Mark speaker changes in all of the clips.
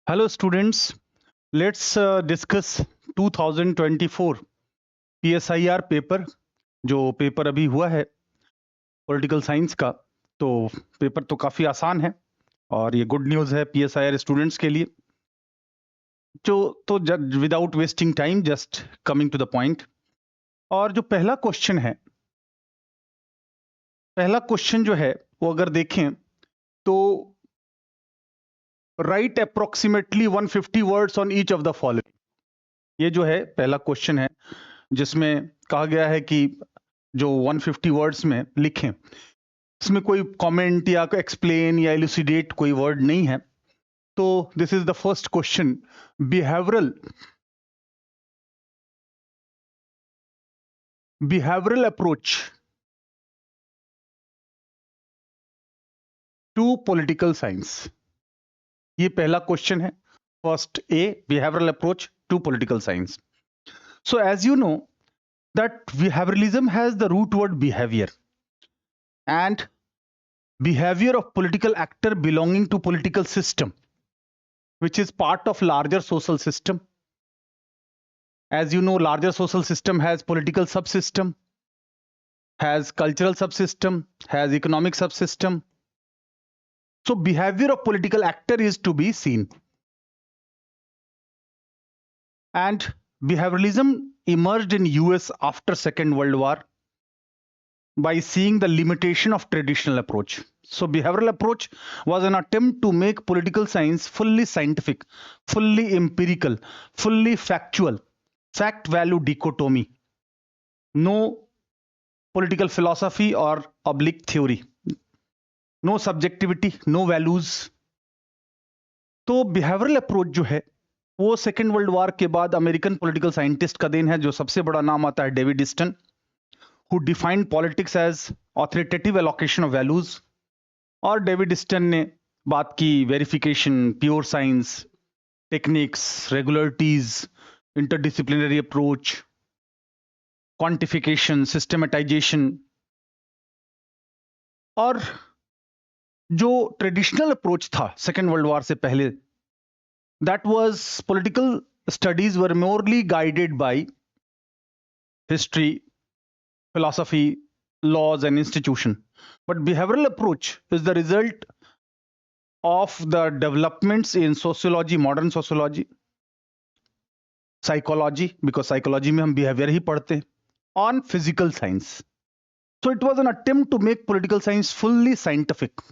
Speaker 1: Hello students, let's discuss 2024 PSIR paper जो paper अभी हुआ है पॉलिटिकल साइंस का। तो पेपर तो काफ़ी आसान है और ये गुड न्यूज़ है PSIR स्टूडेंट्स के लिए। जो तो without wasting time just coming to the point. और जो पहला क्वेश्चन जो है वो अगर देखें तो right approximately 150 words on each of the following, ये जो है पहला क्वेश्चन है जिसमें कहा गया है कि जो 150 वर्ड्स में लिखें। इसमें कोई कमेंट या एक्सप्लेन या इलुसिडेट कोई वर्ड नहीं है। तो this is the first question, behavioural approach to political science, ये पहला क्वेश्चन है। First A, behavioural approach to political science. So as you know that behavioralism has the root word behavior, and behavior of political actor belonging to political system which is part of larger social system. As you know, larger social system has political subsystem, has cultural subsystem, has economic subsystem. So behavior of political actor is to be seen, and behavioralism emerged in US after Second World War by seeing the limitation of traditional approach. So behavioral approach was an attempt to make political science fully scientific, fully empirical, fully factual, fact value dichotomy, no political philosophy or oblique theory, no subjectivity, no values. तो behavioural approach जो है वो second world war के बाद American political scientist का देन है, जो सबसे बड़ा नाम आता है David Easton, who defined politics as authoritative allocation of values. और डेविड ईस्टन ने बात की verification, pure science, techniques, regularities, interdisciplinary approach, quantification, systematisation. और जो ट्रेडिशनल अप्रोच था सेकेंड वर्ल्ड वॉर से पहले, that was political studies were morally guided by history, philosophy, laws, and institution. But behavioral approach is the result of the developments in sociology, modern sociology, psychology, because psychology में हम behavior ही पढ़ते हैं, on physical science. So it was an attempt to make political science fully scientific,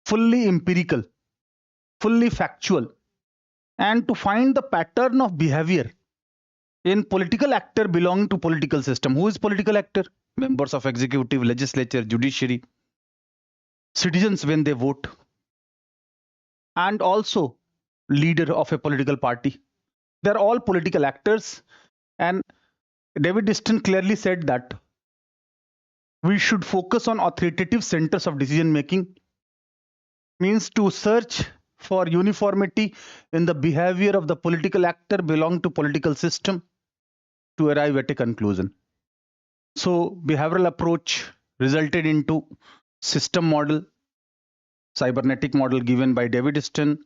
Speaker 1: fully empirical, fully factual, and to find the pattern of behavior in political actor belonging to political system. Who is political actor? Members of executive, legislature, judiciary, citizens when they vote, and also leader of a political party. They're all political actors. And David Easton clearly said that we should focus on authoritative centers of decision making, means to search for uniformity in the behavior of the political actor belonging to political system to arrive at a conclusion. So behavioral approach resulted into system model, cybernetic model given by David Easton,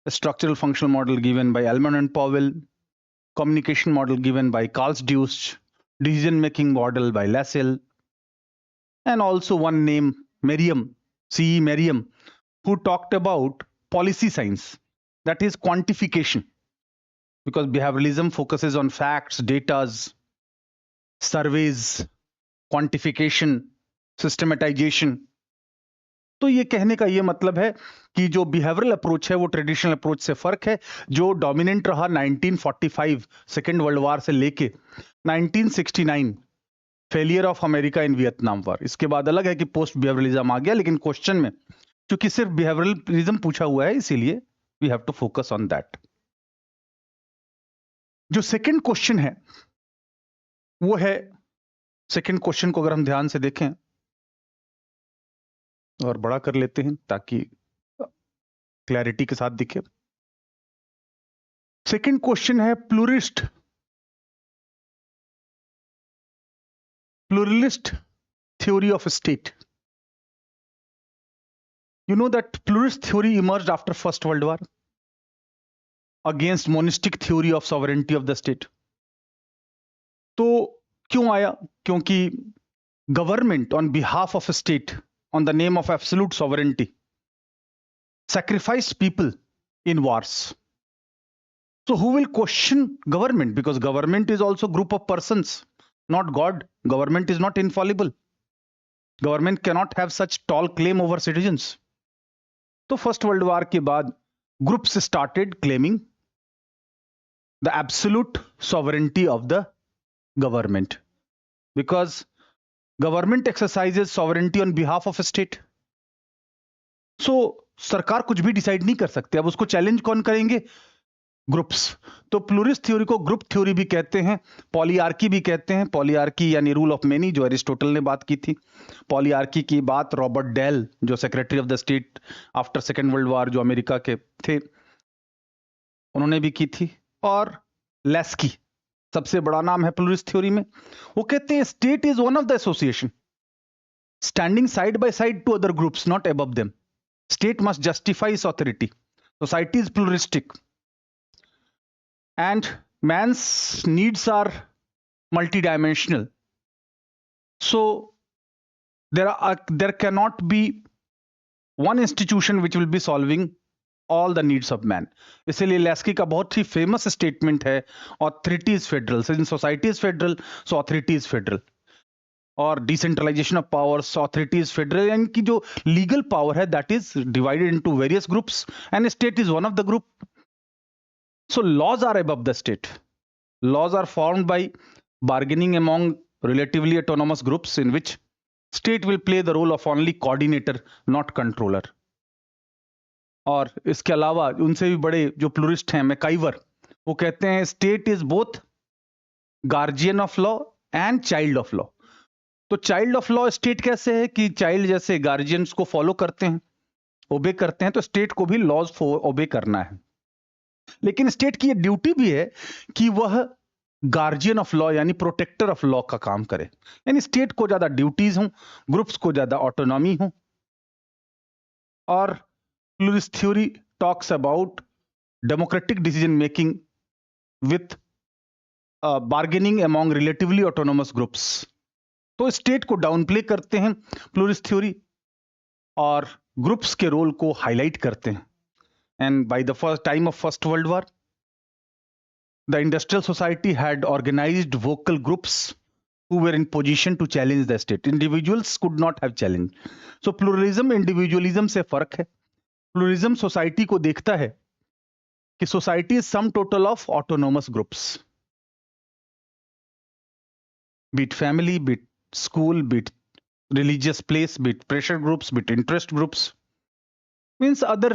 Speaker 1: a structural functional model given by Elman and Powell, communication model given by Carl Deuce, decision making model by Lassell, and also one named Merriam, C.E. Merriam, who talked about policy science, that is quantification, because behavioralism focuses on facts, datas, surveys, quantification, systematization. तो ये कहने का ये मतलब है कि जो behavioural approach है वो ट्रेडिशनल अप्रोच से फर्क है, जो डोमिनेंट रहा 1945 सेकेंड वर्ल्ड वॉर से लेके 1969 failure of America in Vietnam war. इसके बाद अलग है कि पोस्ट बिहेवियरलिज्म आ गया, लेकिन क्वेश्चन में क्योंकि सिर्फ बिहेवियरलिज्म पूछा हुआ है इसीलिए we have to focus on that. जो सेकेंड क्वेश्चन है वो है, सेकेंड क्वेश्चन को अगर हम ध्यान से देखें और बड़ा कर लेते हैं ताकि क्लैरिटी के साथ दिखे। सेकेंड क्वेश्चन है प्लूरिस्ट theory of state. You know that pluralist theory emerged after First World War. Against monistic theory of sovereignty of the state. तो क्यों आया? क्योंकि government on behalf of state on the name of absolute sovereignty sacrificed people in wars. So who will question government? Because government is also group of persons, not God. Government is not infallible. Government cannot have such tall claim over citizens. So first world war के बाद groups started claiming the absolute sovereignty of the government, because government exercises sovereignty on behalf of a state. So सरकार कुछ भी decide नहीं कर सकते, अब उसको चैलेंज कौन करेंगे? ग्रुप्स। तो प्लूरिस्ट थ्योरी को ग्रुप थ्योरी भी कहते हैं, पॉलीआर्की भी कहते हैं। पॉलीआर्की यानी रूल ऑफ मेनी, जो एरिस्टोटल ने बात की थी। पॉलीआर्की की बात रॉबर्ट डेल, जो secretary of the state after second world war, जो अमेरिका के थे, उन्होंने भी की थी। और लेस्की सबसे बड़ा नाम है प्लूरिस्ट थ्योरी में। वो कहते हैं state is one of the association standing side by side to other groups, not above them. State must justify its authority. Society is pluralistic, and man's needs are multidimensional. So there cannot be one institution which will be solving all the needs of man. इसलिए लेस्की का बहुत ही famous statement है, authority is federal. Since society is federal, so authority is federal. और decentralisation of powers, authority is federal, यानी कि जो legal power है that is divided into various groups and state is one of the group. So laws are above the state. Laws are formed by bargaining among relatively autonomous groups in which state will play the role of only coordinator, not controller. और इसके अलावा उनसे भी बड़े जो प्लूरिस्ट हैं, MacIver, वो कहते हैं state is both guardian of law and child of law. तो चाइल्ड ऑफ लॉ स्टेट कैसे है कि चाइल्ड जैसे गार्जियंस को फॉलो करते हैं, ओबे करते हैं, तो स्टेट को भी लॉज ओबे करना है. लेकिन स्टेट की ये ड्यूटी भी है कि वह गार्जियन ऑफ लॉ यानी प्रोटेक्टर ऑफ लॉ का काम करे. यानी स्टेट को ज्यादा ड्यूटीज हों, ग्रुप्स को ज्यादा ऑटोनॉमी हो. और pluralist theory talks about democratic decision making with bargaining among relatively autonomous groups. तो स्टेट को डाउन प्ले करते हैं प्लूरिस्ट थ्योरी, और ग्रुप्स के रोल को हाईलाइट करते हैं. And by the first time of first world war, the industrial society had organised vocal groups who were in position to challenge the state. Individuals could not have challenged. So pluralism individualism से फर्क है. Pluralism society को देखता है कि society is sum total of autonomous groups, be it family, be it school, be it religious place, be it pressure groups, be it interest groups, means other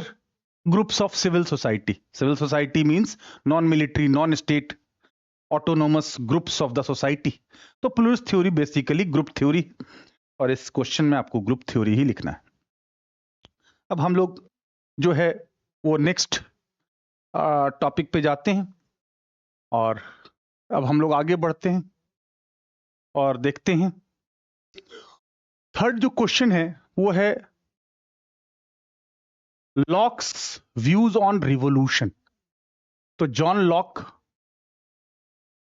Speaker 1: groups of civil society. Civil society means non-military, non-state, autonomous groups of the society. तो प्लूरिस्ट theory basically group theory, और इस question में आपको group theory ही लिखना है. अब हम लोग जो है वो नेक्स्ट टॉपिक पे जाते हैं, और अब हम लोग आगे बढ़ते हैं और देखते हैं. थर्ड जो क्वेश्चन है वो है लॉक्स व्यूज ऑन रिवोल्यूशन. तो John Locke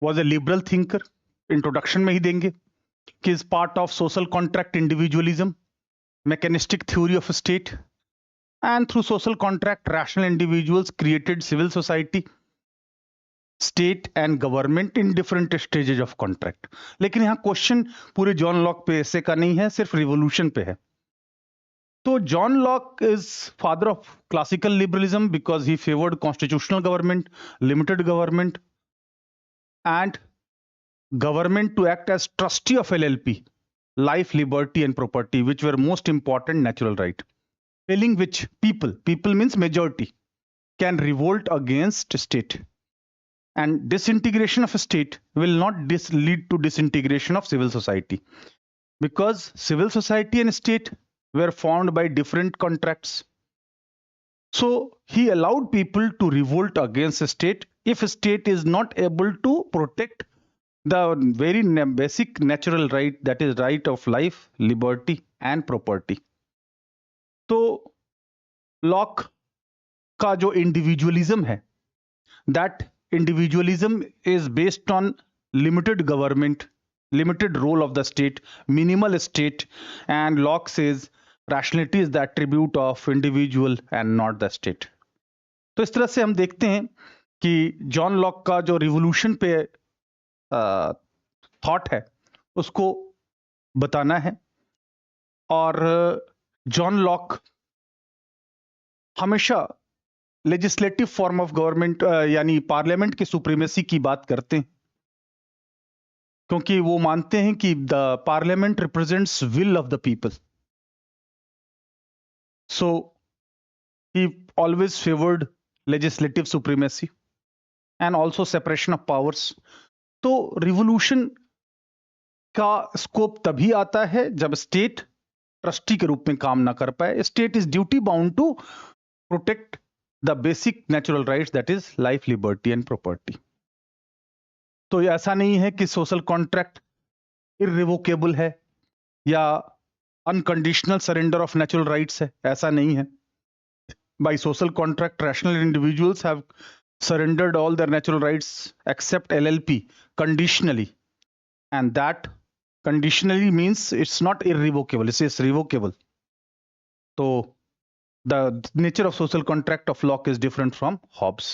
Speaker 1: was a liberal thinker. Introduction में ही देंगे कि is part of social contract individualism, mechanistic theory of state, and through social contract rational individuals created civil society, state and government in different stages of contract. लेकिन यहां question पूरे John Locke पे ऐसे का नहीं है, सिर्फ रिवोल्यूशन पे है. तो John lock is father of classical liberalism because he favoured constitutional government, limited government, and government to act as trustee of LLP, life, liberty and property, which were most important natural right, failing which people means majority, can revolt against state, and disintegration of a state will not lead to disintegration of civil society, because civil society and state were formed by different contracts. So he allowed people to revolt against a state if a state is not able to protect the very basic natural right, that is right of life, liberty and property. तो lock का जो individualism है that individualism is based on limited government, limited role of the state, minimal state, and Locke says rationality is the attribute of individual and not the state. तो इस तरह से हम देखते हैं कि जॉन लॉक का जो रिवोल्यूशन पे थॉट है उसको बताना है। और जॉन लॉक हमेशा लेजिस्लेटिव फॉर्म ऑफ गवर्नमेंट यानी पार्लियामेंट की सुप्रीमेसी की बात करते हैं, क्योंकि वो मानते हैं कि the parliament represents will of the people. So he always favoured legislative supremacy and also separation of powers. तो रिवोल्यूशन का स्कोप तभी आता है जब स्टेट ट्रस्टी के रूप में काम ना कर पाए। State is duty bound to protect the basic natural rights, that is life, liberty and property. तो ये ऐसा नहीं है कि सोशल कॉन्ट्रैक्ट इररिवोकेबल है या unconditional surrender of natural rights है, ऐसा नहीं है। By social contract rational individuals have surrendered all their natural rights except LLP conditionally, and that conditionally means it's not irrevocable, it's revocable. So the nature of social contract of Locke is different from Hobbes.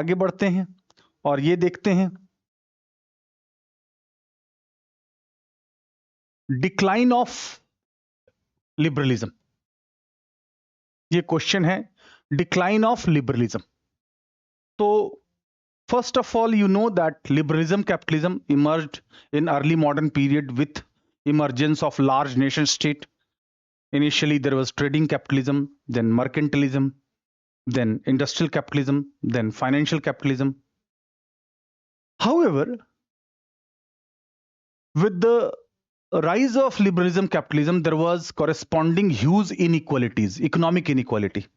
Speaker 1: आगे बढ़ते हैं और ये देखते हैं decline of liberalism. ये question है decline of liberalism. तो first of all, you know that liberalism, capitalism emerged in early modern period with emergence of large nation state. Initially, there was trading capitalism, then mercantilism, then industrial capitalism, then financial capitalism. However, with the rise of liberalism, capitalism, there was corresponding huge inequalities, economic inequality.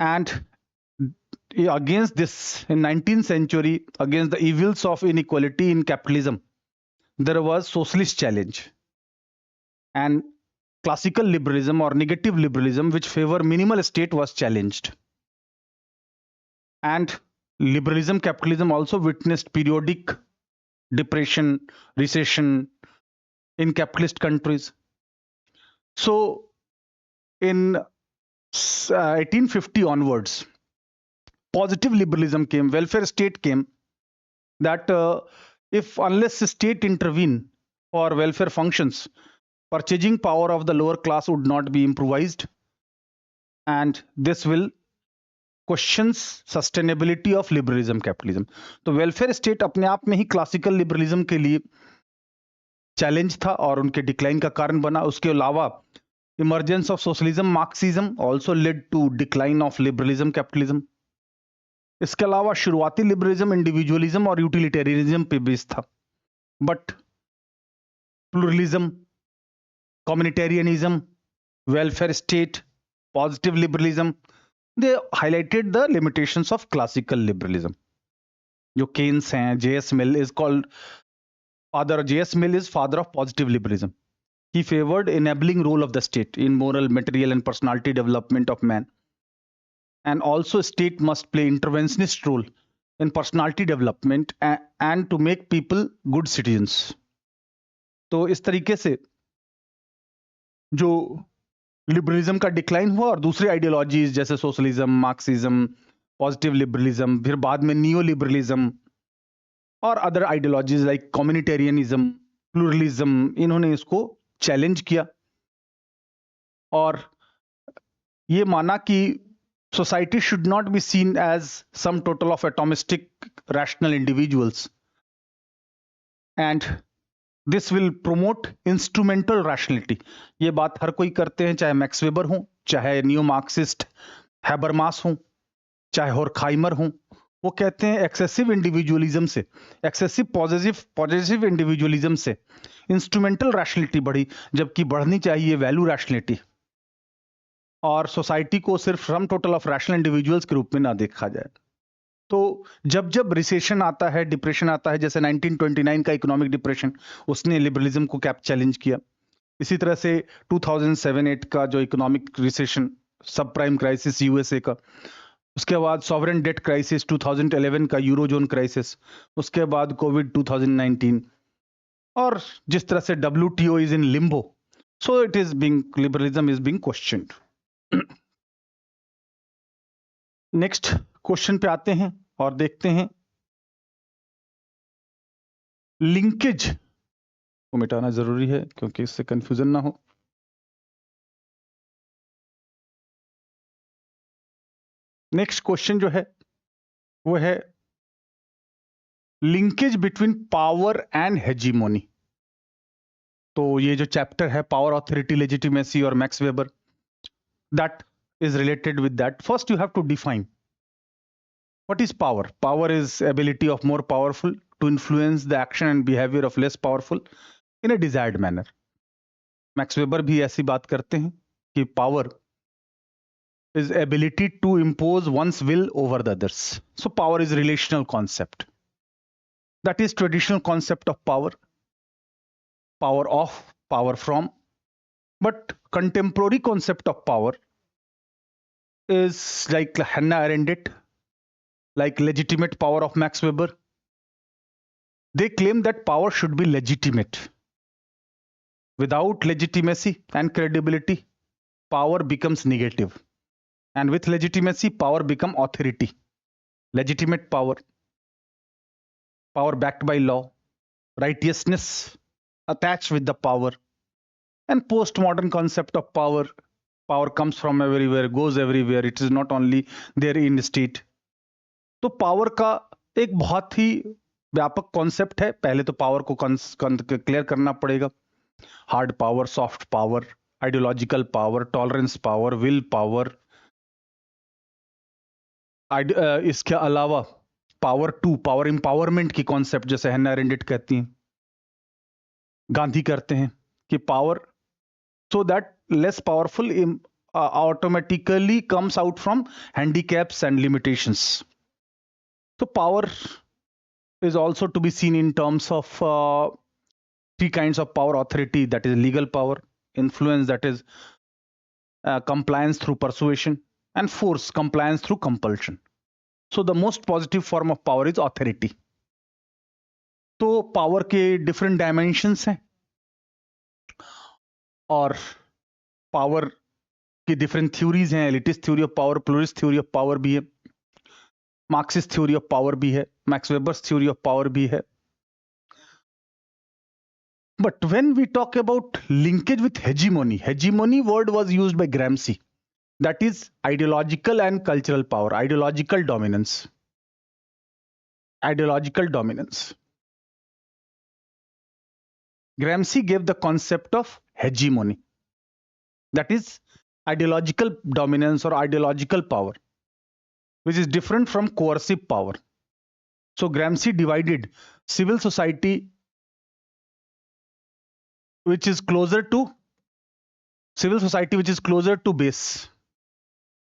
Speaker 1: And against this, in 19th century, against the evils of inequality in capitalism, there was socialist challenge. And classical liberalism or negative liberalism, which favor minimal state, was challenged. And liberalism, capitalism also witnessed periodic depression, recession in capitalist countries. So in 1850 onwards, positive liberalism came, welfare state came, that unless the state intervene for welfare functions, purchasing power of the lower class would not be improvised, and this will questions sustainability of liberalism, capitalism. तो welfare state अपने आप में ही classical liberalism के लिए challenge था और उनके decline का कारण बना। उसके अलावा emergence of socialism, Marxism also led to decline of liberalism, capitalism. इसके अलावा शुरुआती लिबरलिज्म इंडिविजुअलिज्म और यूटिलिटेरियनिज्म पे बेस था, but pluralism, communitarianism, welfare state, positive liberalism, they highlighted the limitations of classical liberalism. जो केन्स हैं, J S Mill is called father, J S Mill is father of positive liberalism. He favoured enabling role of the state in moral, material and personality development of man. And also state must play interventionist role in personality development and to make people good citizens. तो इस तरीके से जो liberalism का decline हुआ और दूसरी ideologies जैसे सोशलिज्म, मार्क्सिज्म, पॉजिटिव लिबरलिज्म, फिर बाद में नियो लिबरलिज्म और अदर आइडियोलॉजीज लाइक कम्युनिटेरियनिज्म, प्लूरलिज्म, इन्होंने इसको चैलेंज किया और ये माना कि society should not be seen as some total of atomistic rational individuals, and this will promote instrumental rationality. ये बात हर कोई करते हैं, चाहे मैक्स वेबर हो, चाहे नियो मार्क्सिस्ट हैबरमास हो, चाहे होरखाइमर हो। वो कहते हैं एक्सेसिव इंडिविजुअलिज्म से, एक्सेसिव पॉजिटिव इंडिविजुअलिज्म से इंस्ट्रूमेंटल रैशनलिटी बढ़ी, जबकि बढ़नी चाहिए वैल्यू रैशनलिटी, और सोसाइटी को सिर्फ sum total of rational individuals के रूप में ना देखा जाए। तो जब जब रिसेशन आता है, डिप्रेशन आता है, जैसे 1929 का इकोनॉमिक डिप्रेशन, उसने लिबरलिज्म को कैप चैलेंज किया। इसी तरह से 2007-8 का जो इकोनॉमिक रिसेशन, सब प्राइम क्राइसिस यूएसए का, उसके बाद सॉवरेन डेट क्राइसिस 2011 का यूरोजोन क्राइसिस, उसके बाद कोविड 2019, और जिस तरह से WTO is in Limbo, so it is being, liberalism is being questioned. Next question पे आते हैं और देखते हैं लिंकेज को मिटाना जरूरी है क्योंकि इससे कंफ्यूजन ना हो। नेक्स्ट क्वेश्चन जो है वो है linkage between power and hegemony. तो ये जो चैप्टर है पावर, ऑथोरिटी, लेजिटिमेसी और max weber, that is related with that. First you have to define what is power. Power is ability of more powerful to influence the action and behavior of less powerful in a desired manner. Max weber भी ऐसी बात करते हैं कि power is ability to impose one's will over the others. So power is relational concept. That is traditional concept of power. Power of, power from. But contemporary concept of power is like Hannah Arendt, like legitimate power of Max Weber. They claim that power should be legitimate. Without legitimacy and credibility, power becomes negative. And with legitimacy, power becomes authority. Legitimate power, power backed by law, righteousness attached with the power. And postmodern concept of power, power comes from everywhere, goes everywhere. It is not only there in state. तो power का एक बहुत ही व्यापक concept है। पहले तो power को clear करना पड़ेगा। Hard power, soft power, ideological power, tolerance power, will power, इसके अलावा पावर टू, पावर एम्पावरमेंट की कॉन्सेप्ट जैसे हैना अरेंडेट कहती हैं, गांधी करते हैं कि power so that less powerful automatically comes out from handicaps and limitations. So power is also to be seen in terms of three kinds of power: authority, that is legal power; influence, that is compliance through persuasion; and force, compliance through compulsion. So the most positive form of power is authority. तो power के different dimensions हैं और power की different theories हैं। Elitist theory of power, pluralist theory of power भी है, Marxist theory of power भी है, Max Weber's theory of power भी है। But when we talk about linkage with hegemony, hegemony word was used by Gramsci, that is ideological and cultural power, ideological dominance, ideological dominance. Gramsci gave the concept of hegemony, that is ideological dominance or ideological power, which is different from coercive power. So Gramsci divided civil society, which is closer to base.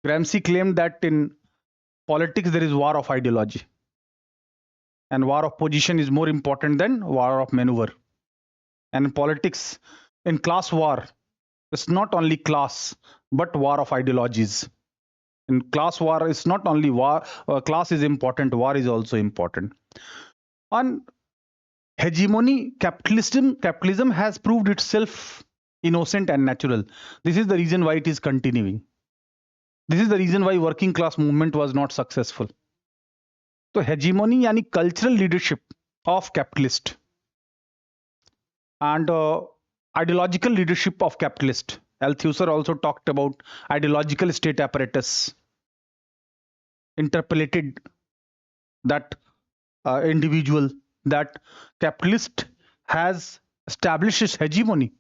Speaker 1: Gramsci claimed that in politics there is war of ideology, and war of position is more important than war of maneuver. And in politics, in class war, it's not only class but war of ideologies. In class war, it's not only war, class is important, war is also important. On hegemony, capitalism has proved itself innocent and natural. This is the reason why it is continuing. This is the reason why working class movement was not successful. So hegemony यानी cultural leadership of capitalist and ideological leadership of capitalist. Althusser also talked about ideological state apparatus, interpolated that individual, that capitalist has established its hegemony.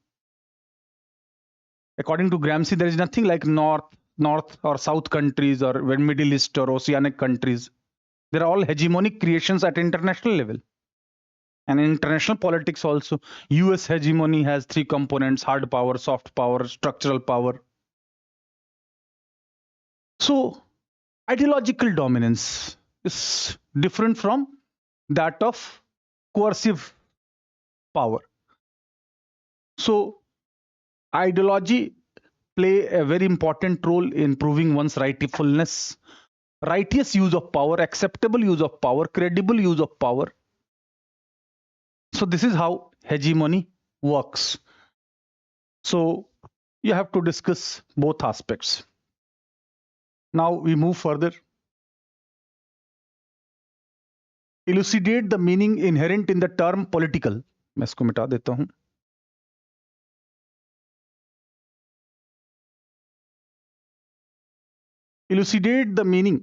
Speaker 1: According to Gramsci, there is nothing like North or South countries or Middle East or Oceanic countries. They are all hegemonic creations at international level. And in international politics also, US hegemony has three components: hard power, soft power, structural power. So ideological dominance is different from that of coercive power. So ideology play a very important role in proving one's rightfulness, righteous use of power, acceptable use of power, credible use of power. So this is how hegemony works. So you have to discuss both aspects. Now we move further. Elucidate the meaning inherent in the term political. मैं इसको मिटा देता हूं. Elucidate the meaning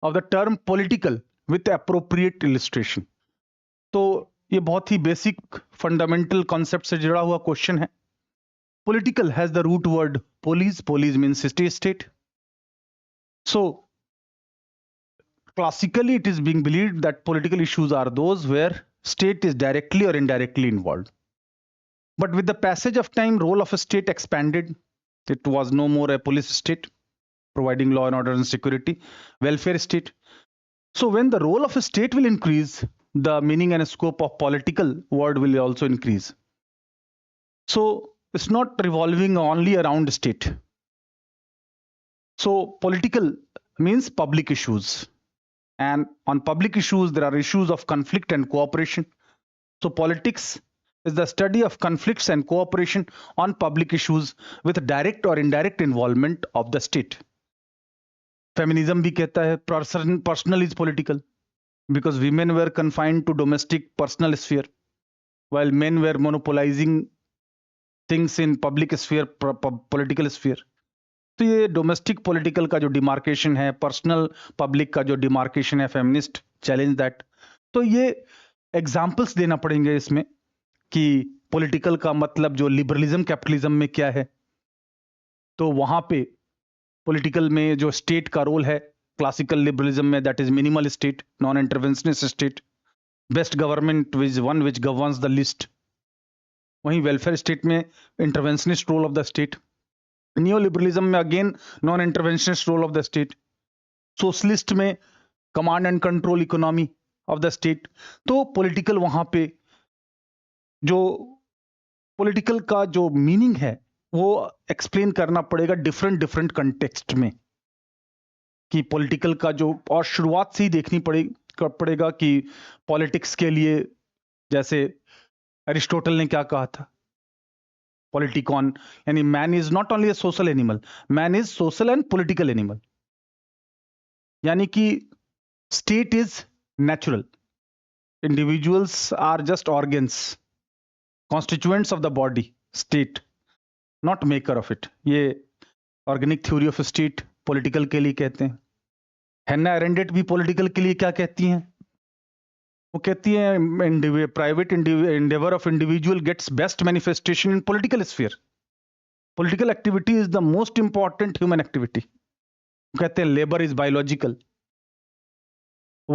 Speaker 1: of the term political with appropriate illustration. तो ये बहुत ही basic fundamental concept से जुड़ा हुआ क्वेश्चन है. Political has the root word polis. Polis means state. So classically it is being believed that political issues are those where state is directly or indirectly involved. But with the passage of time, role of a state expanded. It was no more a police state providing law and order and security, welfare state. So when the role of a state will increase, the meaning and scope of political word will also increase. So it's not revolving only around state. So political means public issues. And on public issues, there are issues of conflict and cooperation. So politics is the study of conflicts and cooperation on public issues with direct or indirect involvement of the state. Feminism भी कहता है personal is political because women were confined to domestic personal sphere while men were monopolizing things in public sphere, political sphere. तो ये domestic political का जो demarcation है, personnel public का जो डिमार्केशन है, फेमिनिस्ट चैलेंज दैट. तो ये एग्जांपल्स देना पड़ेंगे इसमें कि पॉलिटिकल का मतलब जो लिबरलिज्म कैपिटलिज्म में क्या है. तो वहां पे पॉलिटिकल में जो स्टेट का रोल है क्लासिकल लिबरलिज्म में, that is minimal state, non interventionist state, best government which one which governs the least. वहीं वेलफेयर स्टेट में interventionist role of the state. Neoliberalism में again non interventionist role of the state. Socialist में command and control economy of the state. तो political वहां पे जो political का जो मीनिंग है वो एक्सप्लेन करना पड़ेगा डिफरेंट कंटेक्स्ट में कि पॉलिटिकल का जो, और शुरुआत से ही देखनी पड़ेगा कि पॉलिटिक्स के लिए जैसे अरिस्टोटल ने क्या कहा था, पॉलिटिकॉन, यानी man is not only a social animal, man is social and political animal. यानी कि state is natural, individuals are just organs, constituents of the body, state not maker of it. ये organic theory of state political के लिए कहते हैं. हैना एरेंडेट भी political के लिए क्या कहती हैं? वो कहती है private endeavor of individual gets best manifestation in political sphere. Political activity is the most important human activity. वो कहते हैं labor is biological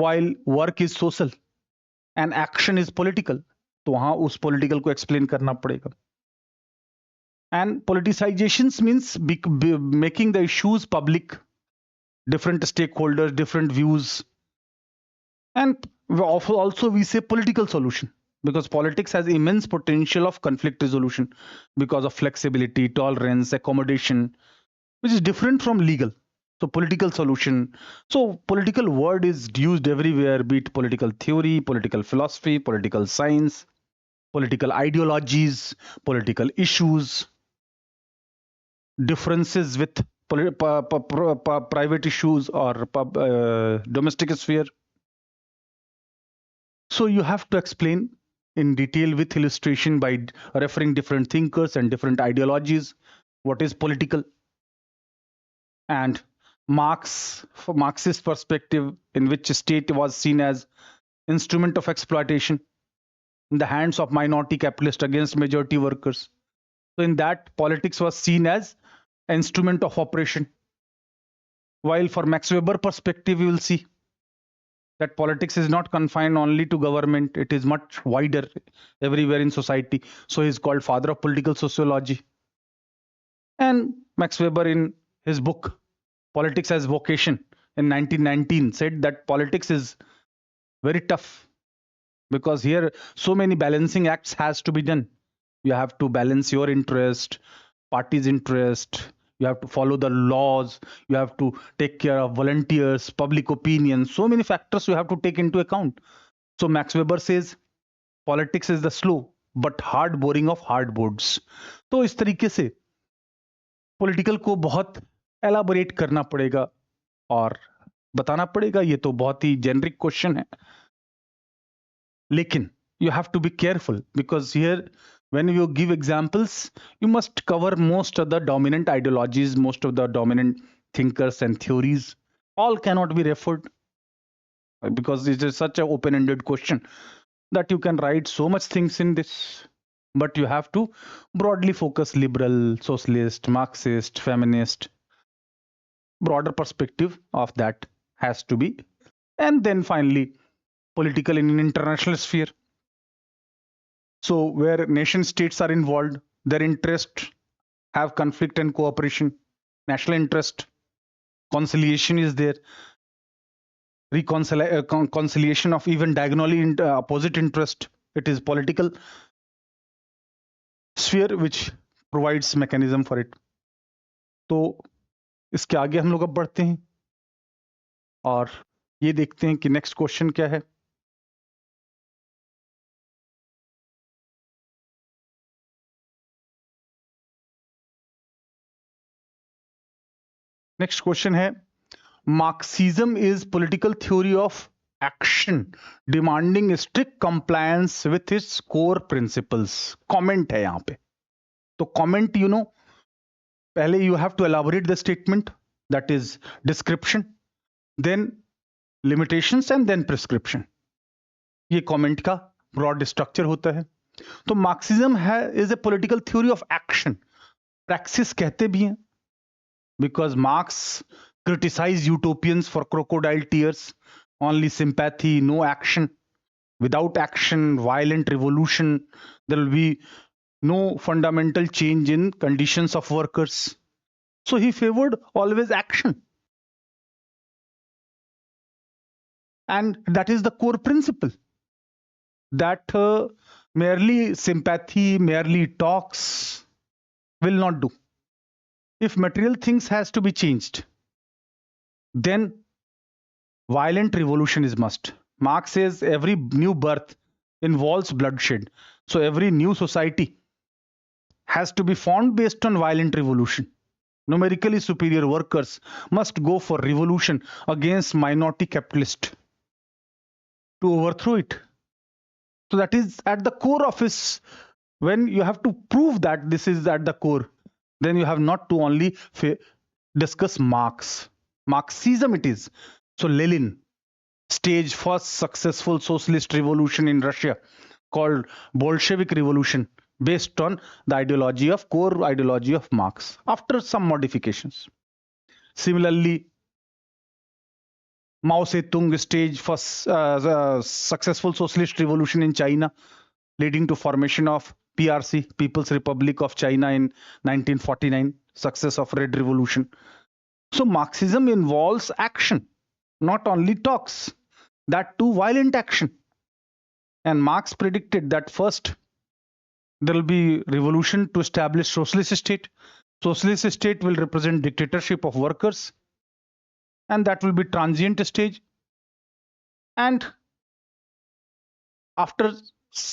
Speaker 1: while work is social and action is political. तो वहां उस political को explain करना पड़ेगा. And politicization means making the issues public, different stakeholders, different views, and also we say political solution because politics has immense potential of conflict resolution because of flexibility, tolerance, accommodation, which is different from legal. So political solution. So political word is used everywhere, be it political theory, political philosophy, political science, political ideologies, political issues, differences with private issues or domestic sphere. So you have to explain in detail with illustration by referring different thinkers and different ideologies what is political. And Marxist perspective, in which state was seen as instrument of exploitation in the hands of minority capitalists against majority workers. So in that, politics was seen as instrument of oppression. While for Max Weber perspective, you will see that politics is not confined only to government, it is much wider everywhere in society. So he is called father of political sociology. And Max Weber in his book, Politics as Vocation in 1919 said that politics is very tough because here so many balancing acts has to be done. You have to balance your interest, party's interest, You have to follow the laws. You have to take care of volunteers, public opinion. So many factors you have to take into account. So Max Weber says, politics is the slow but hard boring of hard boards. तो इस तरीके से political को बहुत elaborate करना पड़ेगा और बताना पड़ेगा. ये तो बहुत ही जेनरिक क्वेश्चन है, लेकिन you have to be careful because here when you give examples you must cover most of the dominant ideologies, most of the dominant thinkers and theories. All cannot be referred because it is such an open-ended question that you can write so much things in this, but you have to broadly focus liberal, socialist, Marxist, feminist. Broader perspective of that has to be. And then finally political in an international sphere. So where nation states are involved, their interests have conflict and cooperation. National interest, conciliation is there. Conciliation of even diagonally opposite interest. It is political sphere which provides mechanism for it. तो इसके आगे हम लोग अब बढ़ते हैं और ये देखते हैं कि नेक्स्ट क्वेश्चन क्या है. नेक्स्ट क्वेश्चन है, Marxism is political theory of action demanding strict compliance with its core principles. Comment है यहाँ पे. तो comment, you know, पहले you have to elaborate the statement, that is description, then limitations and then prescription. ये comment का broad structure होता है. तो Marxism is a political theory of action. Praxis कहते भी हैं because Marx criticized utopians for crocodile tears, only sympathy, no action. Without action, violent revolution, there will be no fundamental change in conditions of workers. So he favored always action. And that is the core principle. That merely sympathy, merely talks will not do. If material things has to be changed, then violent revolution is must. Marx says every new birth involves bloodshed. So every new society has to be formed based on violent revolution. Numerically superior workers must go for revolution against minority capitalist to overthrow it. So that is at the core of his. When you have to prove that this is at the core, then you have not to only discuss Marx. Marxism it is. So Lenin staged first successful socialist revolution in Russia called Bolshevik Revolution based on the ideology of core ideology of Marx after some modifications. Similarly, Mao Zedong staged first successful socialist revolution in China leading to formation of PRC, People's Republic of China in 1949, success of Red Revolution. So Marxism involves action, not only talks, that too violent action. And Marx predicted that first there will be revolution to establish socialist state. Socialist state will represent dictatorship of workers, and that will be transient stage. And after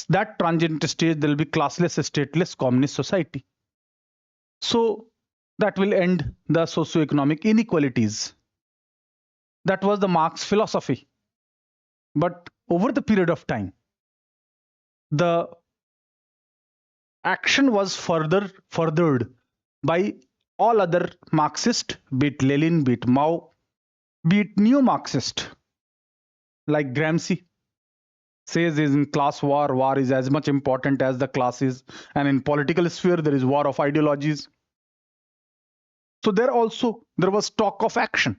Speaker 1: that transient stage, there will be classless, stateless, communist society. So that will end the socio-economic inequalities. That was the Marx philosophy. But over the period of time, the action was furthered by all other Marxist, be it Lenin, be it Mao, be it neo-Marxist, like Gramsci says is in class war is as much important as the classes, and in political sphere there is war of ideologies. So there was talk of action.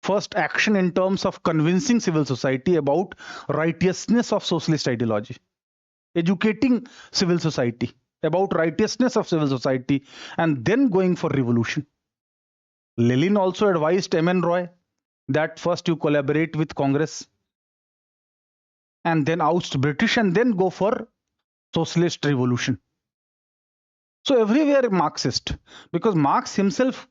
Speaker 1: First, action in terms of convincing civil society about righteousness of socialist ideology, educating civil society about righteousness of civil society, and then going for revolution. Lenin also advised M.N. Roy that first you collaborate with Congress and then oust British and then go for socialist revolution. So everywhere Marxist, because Marx himself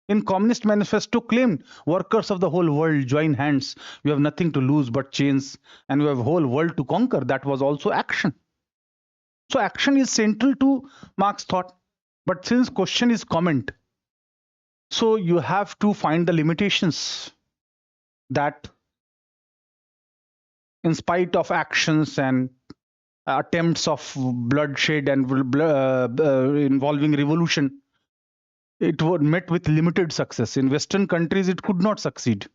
Speaker 1: In Communist Manifesto claimed, workers of the whole world join hands. You have nothing to lose but chains, and you have whole world to conquer. That was also action. So action is central to Marx thought. But since question is comment, so you have to find the limitations that in spite of actions and attempts of bloodshed and involving revolution, it was met with limited success. In Western countries, it could not succeed.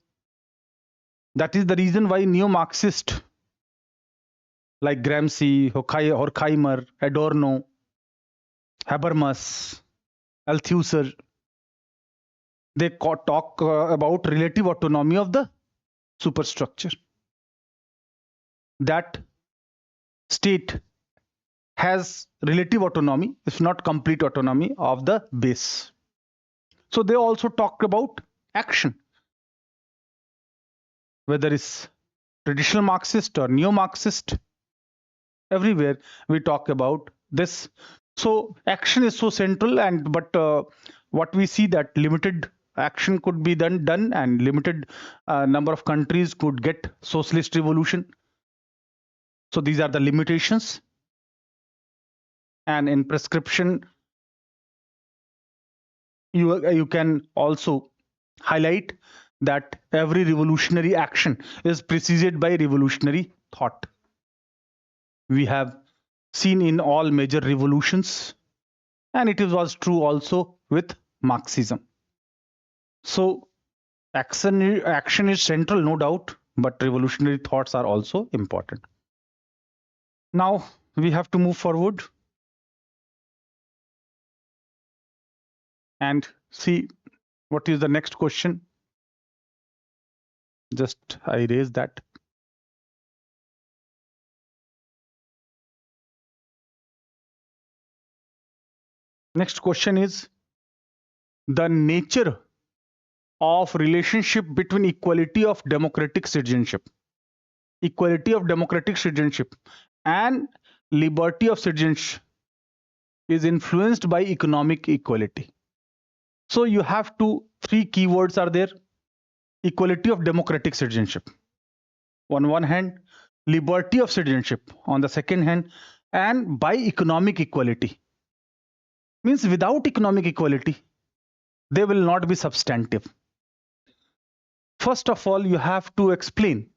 Speaker 1: That is the reason why neo-Marxists like Gramsci, Horkheimer, Adorno, Habermas, Althusser, they talk about relative autonomy of the superstructure. That state has relative autonomy, if not complete autonomy, of the base. So they also talked about action. Whether it's traditional Marxist or neo-Marxist, everywhere we talk about this. So action is so central, and but what we see that limited action could be done and limited number of countries could get socialist revolution. So these are the limitations. And in prescription, you can also highlight that every revolutionary action is preceded by revolutionary thought. We have seen in all major revolutions, and it was true also with Marxism. So action is central, no doubt, but revolutionary thoughts are also important. Now we have to move forward and see what is the next question. Just I raise that. Next question is the nature of relationship between equality of democratic citizenship and liberty of citizenship is influenced by economic equality. So you have three keywords are there: equality of democratic citizenship on one hand, liberty of citizenship on the second hand, and by economic equality. Means without economic equality, they will not be substantive. First of all, you have to explain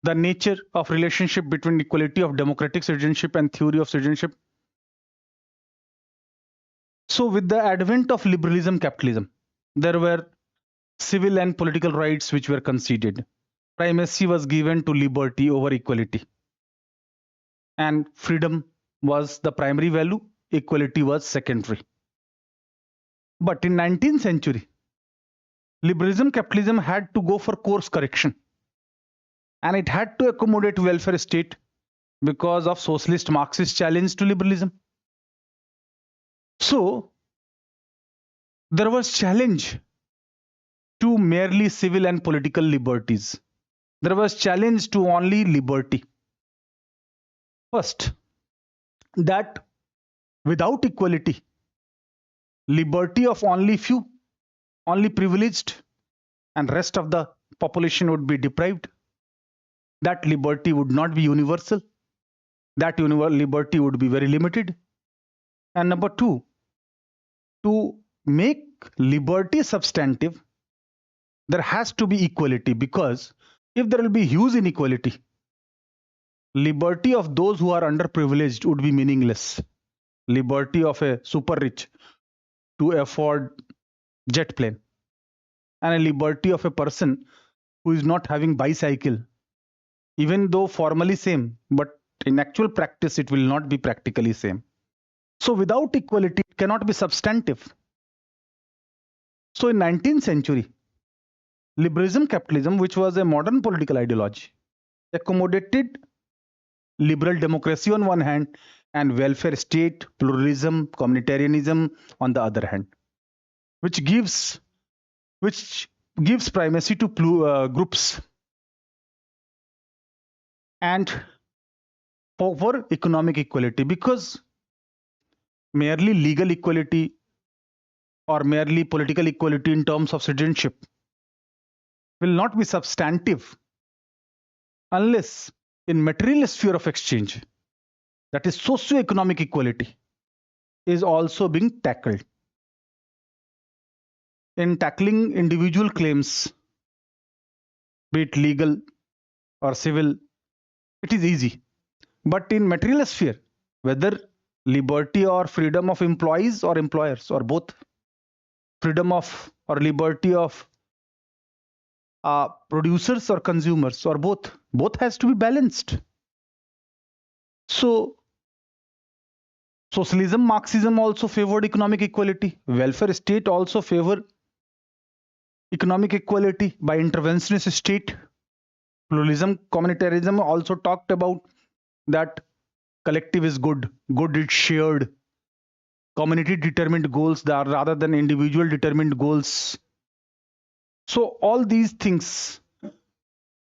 Speaker 1: the nature of relationship between equality of democratic citizenship and theory of citizenship. So with the advent of liberalism, capitalism, there were civil and political rights which were conceded. Primacy was given to liberty over equality. And freedom was the primary value, equality was secondary. But in 19th century, liberalism, capitalism had to go for course correction. And it had to accommodate welfare state because of socialist Marxist challenge to liberalism. So there was challenge to merely civil and political liberties. There was challenge to only liberty. First, that without equality, liberty of only few, only privileged, and rest of the population would be deprived. That liberty would not be universal. That liberty would be very limited. And number two, to make liberty substantive, there has to be equality, because if there will be huge inequality, liberty of those who are underprivileged would be meaningless. Liberty of a super rich to afford jet plane, and a liberty of a person who is not having bicycle, even though formally same, but in actual practice it will not be practically same. So without equality, it cannot be substantive. So in 19th century, liberalism, capitalism, which was a modern political ideology, accommodated liberal democracy on one hand and welfare state, pluralism, communitarianism on the other hand, which gives primacy to groups and for economic equality, because merely legal equality or merely political equality in terms of citizenship will not be substantive unless in material sphere of exchange, that is socio-economic equality, is also being tackled. In tackling individual claims, be it legal or civil, it is easy. But in material sphere, whether liberty or freedom of employees or employers or both, freedom of or liberty of producers or consumers or both has to be balanced. So socialism, Marxism also favored economic equality. Welfare state also favor economic equality by interventionist state. Pluralism, communitarianism also talked about that collective is good, good is shared, community determined goals that rather than individual determined goals. So all these things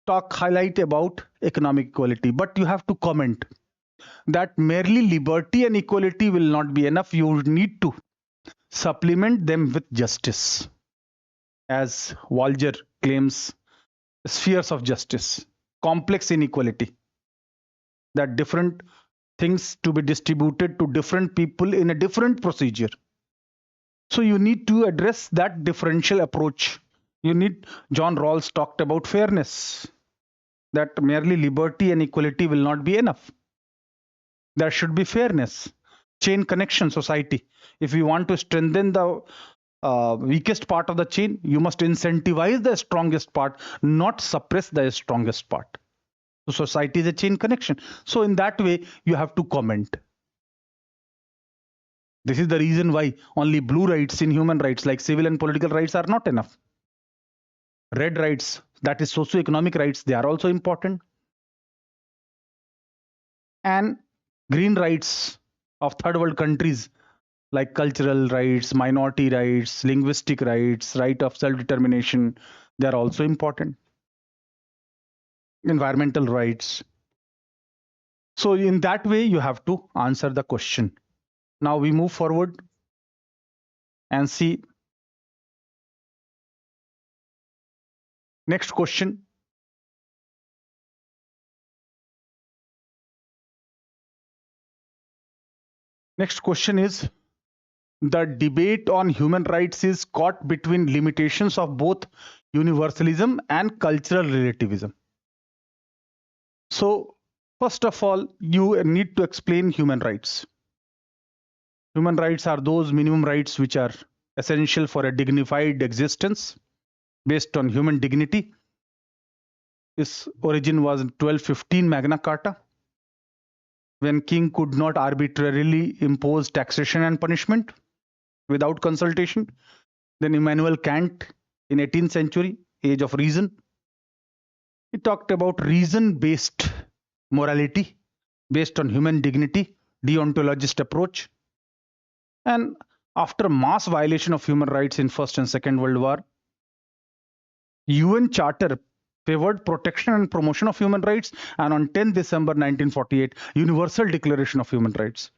Speaker 1: highlight about economic equality, but you have to comment that merely liberty and equality will not be enough. You need to supplement them with justice, as Walger claims, spheres of justice, complex inequality, that different things to be distributed to different people in a different procedure. So you need to address that differential approach. You need, John Rawls talked about fairness, that merely liberty and equality will not be enough. There should be fairness, chain connection society. If you want to strengthen the weakest part of the chain, you must incentivize the strongest part, not suppress the strongest part. So society is a chain connection. So in that way, you have to comment. This is the reason why only blue rights in human rights like civil and political rights are not enough. Red rights, that is socio-economic rights, they are also important. And green rights of third world countries like cultural rights, minority rights, linguistic rights, right of self-determination, they are also important. Environmental rights. So in that way, you have to answer the question. Now we move forward and see next question. Next question is, the debate on human rights is caught between limitations of both universalism and cultural relativism. So first of all, you need to explain human rights. Human rights are those minimum rights which are essential for a dignified existence based on human dignity. Its origin was in 1215 Magna Carta, when king could not arbitrarily impose taxation and punishment without consultation. Then Immanuel Kant in 18th century, Age of Reason, he talked about reason-based morality based on human dignity, deontologist approach. And after mass violation of human rights in First and Second World War, UN Charter favored protection and promotion of human rights, and on 10 December 1948, Universal Declaration of Human Rights,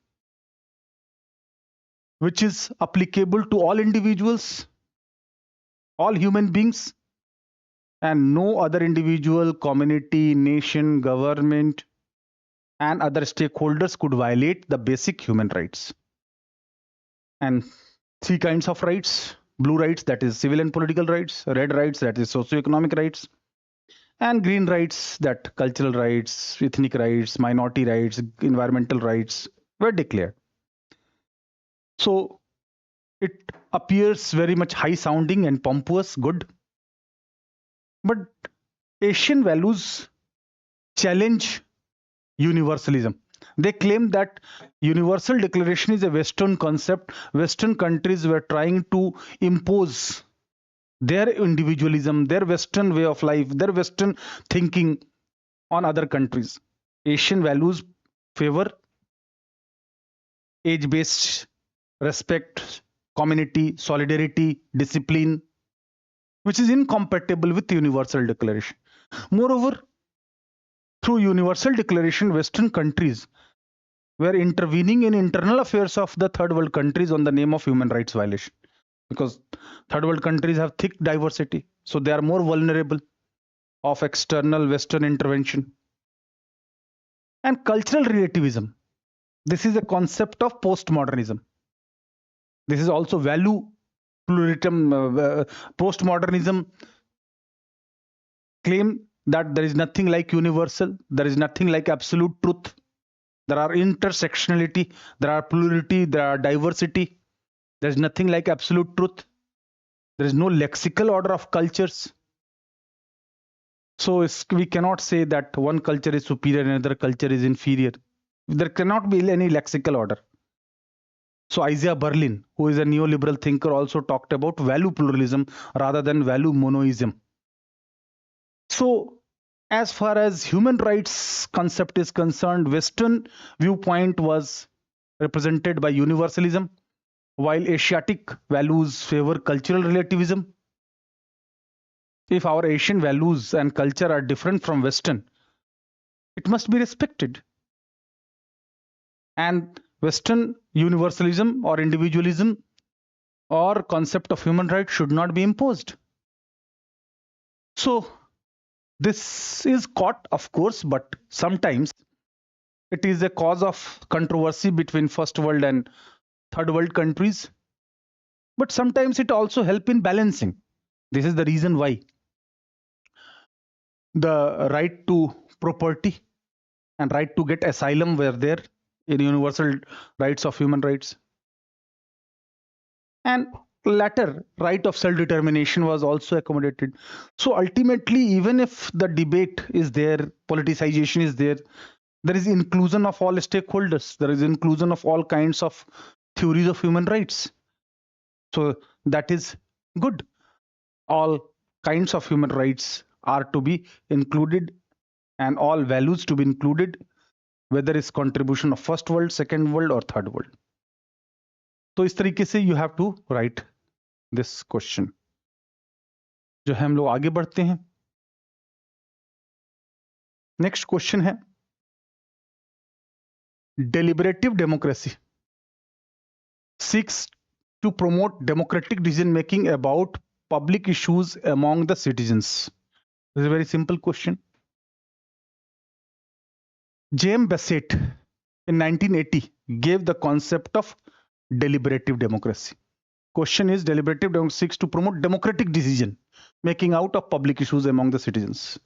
Speaker 1: which is applicable to all individuals, all human beings, and no other individual, community, nation, government, and other stakeholders could violate the basic human rights. And three kinds of rights: blue rights, that is civil and political rights; red rights, that is socio-economic rights; and green rights, that cultural rights, ethnic rights, minority rights, environmental rights were declared. So it appears very much high sounding and pompous, good. But Asian values challenge universalism. They claim that Universal Declaration is a Western concept. Western countries were trying to impose their individualism, their Western way of life, their Western thinking on other countries. Asian values favor age-based respect, community, solidarity, discipline, which is incompatible with the Universal Declaration. Moreover, through Universal Declaration, Western countries were intervening in internal affairs of the third world countries on the name of human rights violation. because third world countries have thick diversity, so they are more vulnerable of external Western intervention. And cultural relativism. This is a concept of postmodernism. This is also value pluralism. Postmodernism claim that there is nothing like universal, there is nothing like absolute truth. There are intersectionality, there are plurality, there are diversity. There is nothing like absolute truth. There is no lexical order of cultures. So we cannot say that one culture is superior and another culture is inferior. There cannot be any lexical order. So Isaiah Berlin, who is a neoliberal thinker, also talked about value pluralism rather than value monoism. So as far as human rights concept is concerned, Western viewpoint was represented by universalism, while Asiatic values favor cultural relativism. If our Asian values and culture are different from Western, it must be respected. And Western universalism or individualism or concept of human rights should not be imposed. So this is caught, of course, but sometimes it is a cause of controversy between first world and third world countries. But sometimes it also helps in balancing. This is the reason why the right to property and right to get asylum were there in universal rights of human rights. And latter right of self-determination was also accommodated. So ultimately, even if the debate is there, politicization is there, there is inclusion of all stakeholders, there is inclusion of all kinds of theories of human rights. So that is good. All kinds of human rights are to be included and all values to be included, whether it's contribution of first world, second world or third world. तो इस तरीके से you have to write this question. जो है हम लोग आगे बढ़ते हैं. नेक्स्ट क्वेश्चन है deliberative democracy seeks to promote democratic decision making about public issues among the citizens. This is a very simple question. James Bassett in 1980 gave the concept of deliberative democracy. Question is, deliberative democracy seeks to promote democratic decision making out of public issues among the citizens.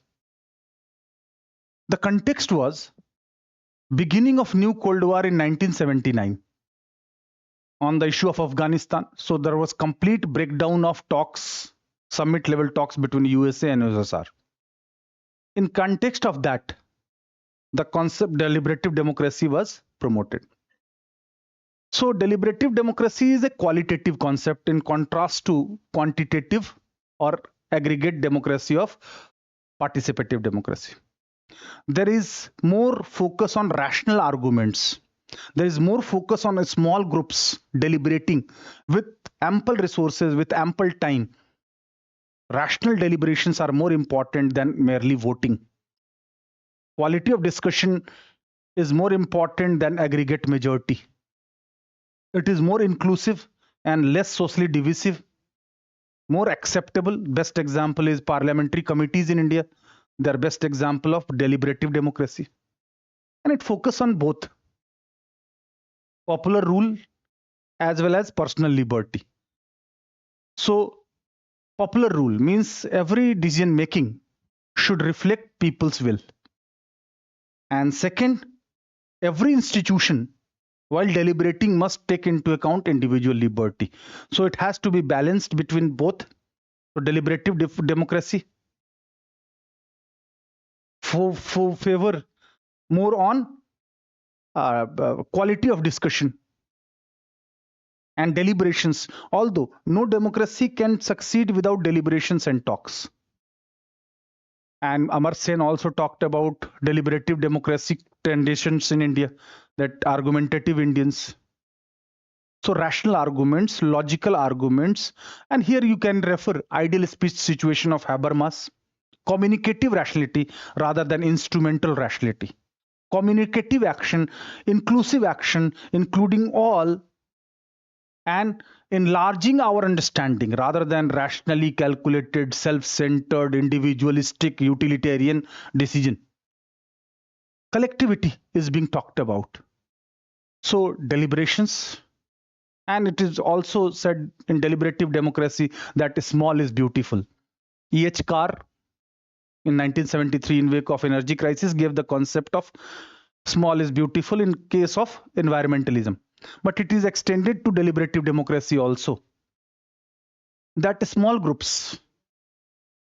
Speaker 1: The context was beginning of new Cold War in 1979 on the issue of Afghanistan. So there was complete breakdown of talks, summit level talks between USA and USSR. In context of that, the concept deliberative democracy was promoted. So deliberative democracy is a qualitative concept in contrast to quantitative or aggregate democracy of participative democracy. There is more focus on rational arguments. There is more focus on small groups deliberating with ample resources, with ample time. Rational deliberations are more important than merely voting. Quality of discussion is more important than aggregate majority. It is more inclusive and less socially divisive, more acceptable. Best example is parliamentary committees in India. They are best example of deliberative democracy. And it focuses on both popular rule as well as personal liberty. So popular rule means every decision making should reflect people's will. And second, every institution while deliberating must take into account individual liberty. So it has to be balanced between both. So deliberative democracy favor more on quality of discussion and deliberations, although no democracy can succeed without deliberations and talks. And Amar Sen also talked about deliberative democracy tendencies in India, that argumentative Indians. So rational arguments, logical arguments, and here you can refer ideal speech situation of Habermas, communicative rationality rather than instrumental rationality. Communicative action, inclusive action, including all, and enlarging our understanding rather than rationally calculated, self-centered, individualistic, utilitarian decision. Collectivity is being talked about. So deliberations, and it is also said in deliberative democracy that small is beautiful. E.H. Carr in 1973, in wake of energy crisis, gave the concept of small is beautiful in case of environmentalism. But it is extended to deliberative democracy also. That small groups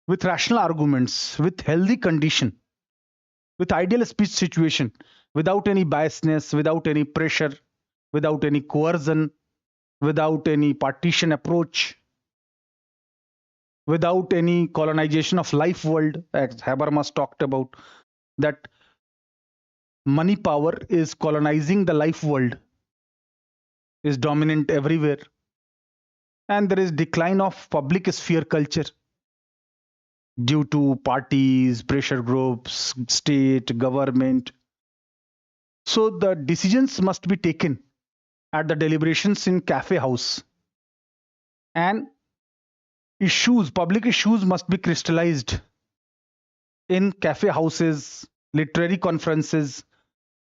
Speaker 1: with rational arguments, with healthy condition, with ideal speech situation, without any biasness, without any pressure, without any coercion, without any partition approach, without any colonization of life world, as Habermas talked about, that money power is colonizing the life world, is dominant everywhere, and there is decline of public sphere culture due to parties, pressure groups, state, government. So the decisions must be taken at the deliberations in cafe house, and issues, public issues must be crystallized in cafe houses, literary conferences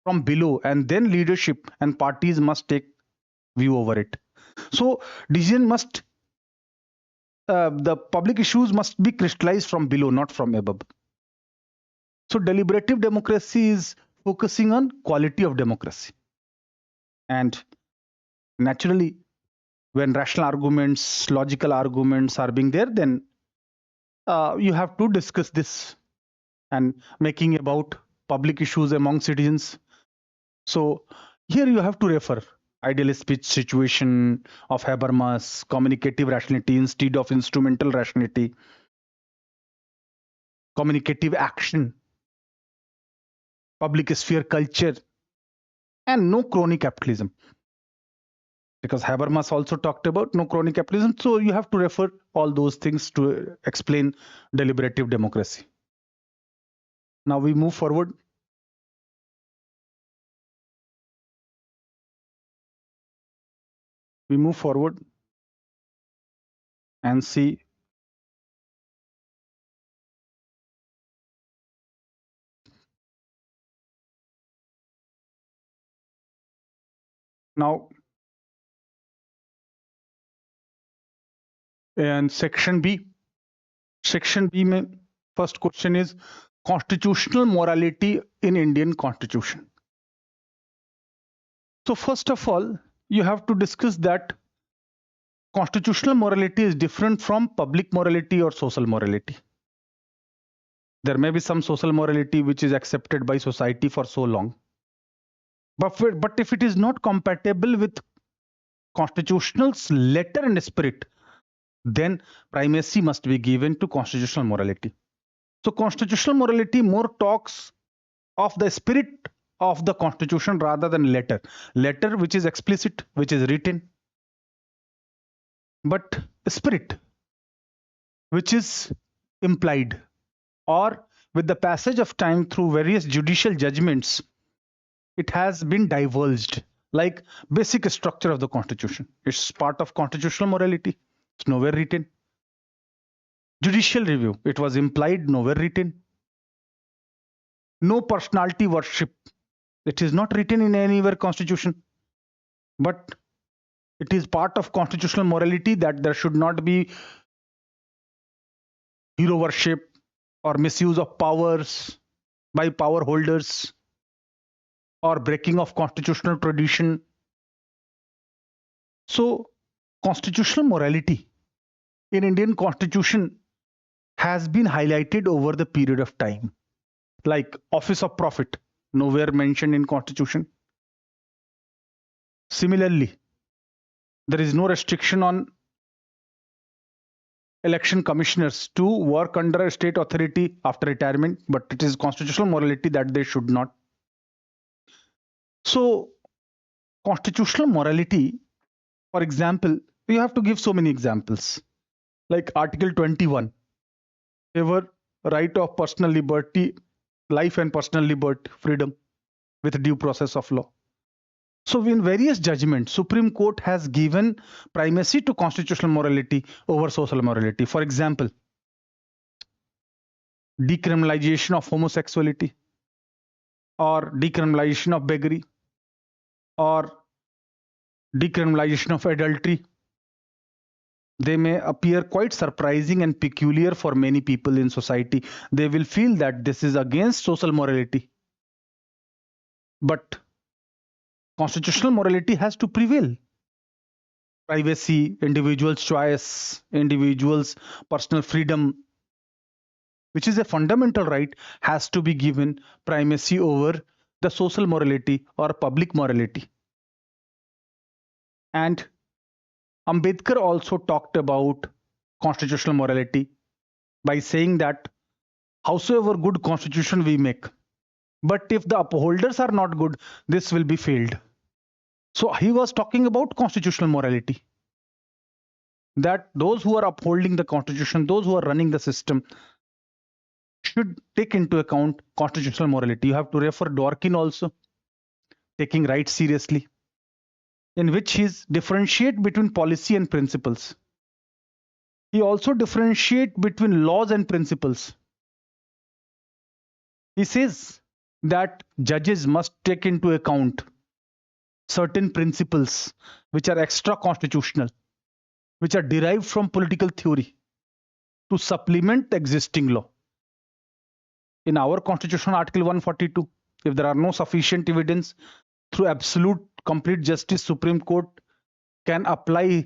Speaker 1: from below, and then leadership and parties must take view over it. So decision must, the public issues must be crystallized from below, not from above. So deliberative democracy is focusing on quality of democracy. And naturally, when rational arguments, logical arguments are being there, then you have to discuss this and making about public issues among citizens. So here you have to refer ideal speech situation of Habermas, communicative rationality instead of instrumental rationality, communicative action, public sphere culture, and no crony capitalism. Because Habermas also talked about no crony capitalism. So you have to refer all those things to explain deliberative democracy. Now we move forward. We move forward and see now in section B. Section B mein first question is constitutional morality in Indian Constitution. So first of all, you have to discuss that constitutional morality is different from public morality or social morality. There may be some social morality which is accepted by society for so long. But if it is not compatible with constitutional's letter and spirit, then primacy must be given to constitutional morality. So constitutional morality more talks of the spirit of the constitution rather than letter. Letter which is explicit, which is written. But spirit which is implied, or with the passage of time through various judicial judgments, it has been divulged, like basic structure of the constitution. It's part of constitutional morality. It's nowhere written. Judicial review, it was implied, nowhere written. No personality worship, it is not written in anywhere constitution, but it is part of constitutional morality that there should not be hero worship or misuse of powers by power holders or breaking of constitutional tradition. So constitutional morality in Indian Constitution has been highlighted over the period of time, like office of profit, nowhere mentioned in Constitution. Similarly, there is no restriction on election commissioners to work under a state authority after retirement, but it is constitutional morality that they should not. So constitutional morality, for example, we have to give so many examples, like Article 21, favor right of personal liberty, life and personal liberty, freedom with due process of law. So in various judgments, Supreme Court has given primacy to constitutional morality over social morality. For example, decriminalization of homosexuality, or decriminalization of beggary, or decriminalization of adultery. They may appear quite surprising and peculiar for many people in society. They will feel that this is against social morality. But constitutional morality has to prevail. Privacy, individual's choice, individual's personal freedom, which is a fundamental right, has to be given primacy over the social morality or public morality. And Ambedkar also talked about constitutional morality by saying that howsoever good constitution we make, but if the upholders are not good, this will be failed. So he was talking about constitutional morality, that those who are upholding the constitution, those who are running the system, should take into account constitutional morality. You have to refer Dworkin also, taking rights seriously, in which he differentiate between policy and principles. He also differentiate between laws and principles. He says that judges must take into account certain principles which are extra constitutional, which are derived from political theory, to supplement existing law. In our constitution, Article 142, if there are no sufficient evidence, through absolute complete justice, Supreme Court can apply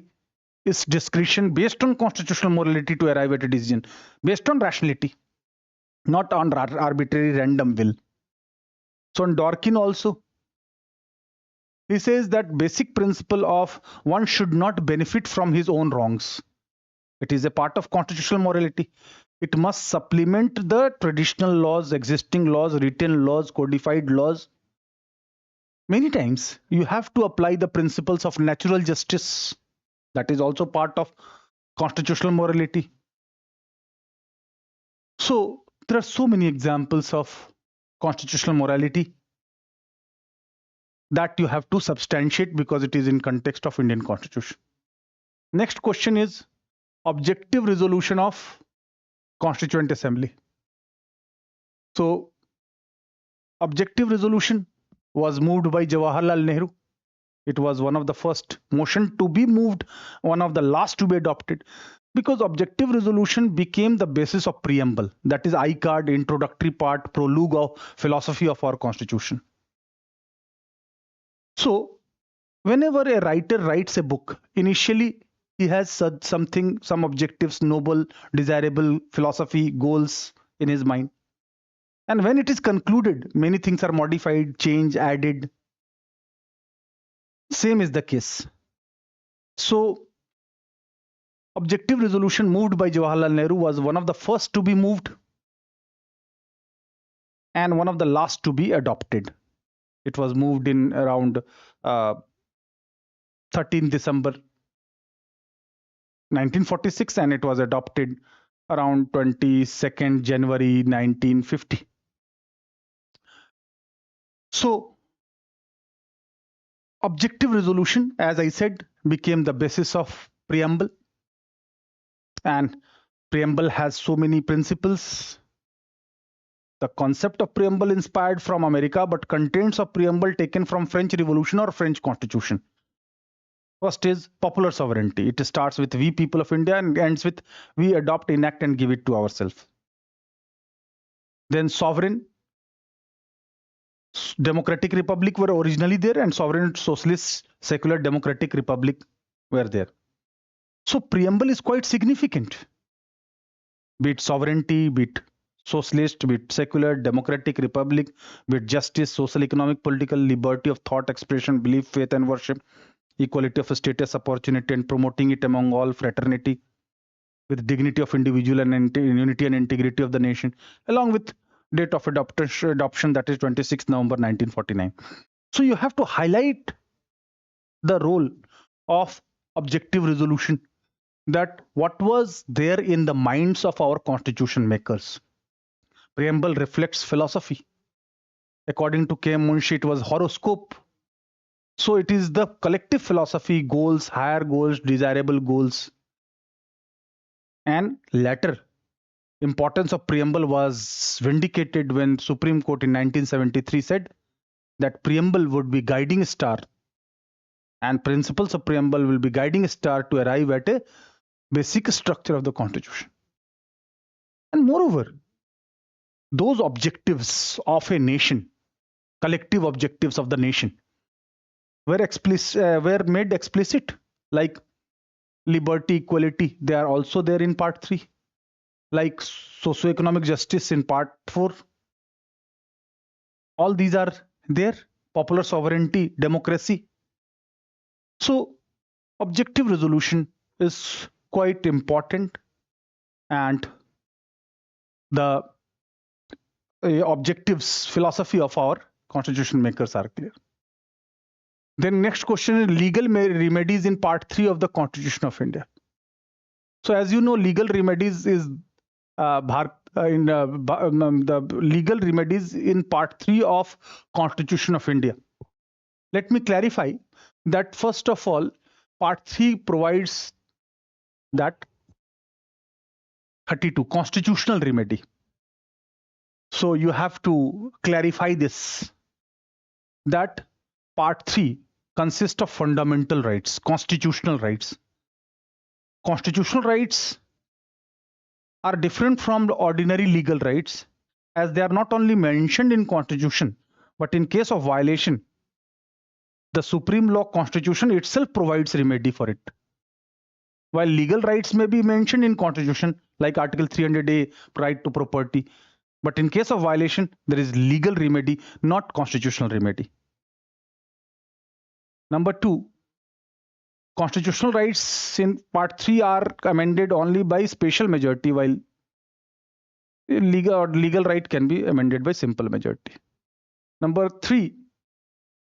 Speaker 1: its discretion based on constitutional morality to arrive at a decision, based on rationality, not on arbitrary random will. So in Dworkin also, he says that basic principle of one should not benefit from his own wrongs. It is a part of constitutional morality. It must supplement the traditional laws, existing laws, written laws, codified laws. Many times you have to apply the principles of natural justice. That is also part of constitutional morality. So there are so many examples of constitutional morality that you have to substantiate because it is in context of Indian Constitution. Next question is objective resolution of Constituent Assembly. So objective resolution was moved by Jawaharlal Nehru. It was one of the first motion to be moved, one of the last to be adopted, because objective resolution became the basis of preamble, that is I card, introductory part, prologue of philosophy of our constitution. So whenever a writer writes a book, initially he has some objectives, noble, desirable philosophy, goals in his mind. And when it is concluded, many things are modified, changed, added. Same is the case. So objective resolution moved by Jawaharlal Nehru was one of the first to be moved and one of the last to be adopted. It was moved in around 13 December 1946 and it was adopted around 22nd January 1950. So objective resolution, as I said, became the basis of preamble, and preamble has so many principles. The concept of preamble inspired from America, but contents of preamble taken from French Revolution or French Constitution. First is popular sovereignty. It starts with we people of India and ends with we adopt, enact and give it to ourselves. Then sovereign, democratic republic were originally there, and sovereign socialist secular democratic republic were there. So preamble is quite significant. Be it sovereignty, be it socialist, be it secular, democratic republic, be it justice, social, economic, political, liberty of thought, expression, belief, faith and worship, equality of status, opportunity and promoting it among all, fraternity, with dignity of individual and unity and integrity of the nation, along with date of adoption, that is 26 November 1949. So you have to highlight the role of objective resolution, that what was there in the minds of our constitution makers. Preamble reflects philosophy. According to K. Munshi, it was horoscope. So it is the collective philosophy, goals, higher goals, desirable goals, and latter importance of preamble was vindicated when Supreme Court in 1973 said that preamble would be guiding star and principles of preamble will be guiding star to arrive at a basic structure of the Constitution. And moreover, those objectives of a nation, collective objectives of the nation, were made explicit, like liberty, equality. They are also there in Part 3, like socioeconomic justice in Part 4. All these are there. Popular sovereignty, democracy. So objective resolution is quite important, and the objectives, philosophy of our constitution makers are clear. Then next question is legal remedies in Part 3 of the Constitution of India. So as you know, legal remedies is the legal remedies in Part 3 of Constitution of India. Let me clarify that first of all, Part 3 provides that 32 constitutional remedy. So you have to clarify this, that Part 3 consists of fundamental rights, constitutional rights. Constitutional rights are different from the ordinary legal rights, as they are not only mentioned in Constitution, but in case of violation, the supreme law Constitution itself provides remedy for it. While legal rights may be mentioned in Constitution, like Article 300A, right to property, but in case of violation, there is legal remedy, not constitutional remedy. Number 2, constitutional rights in Part 3 are amended only by special majority, while legal right can be amended by simple majority. Number 3,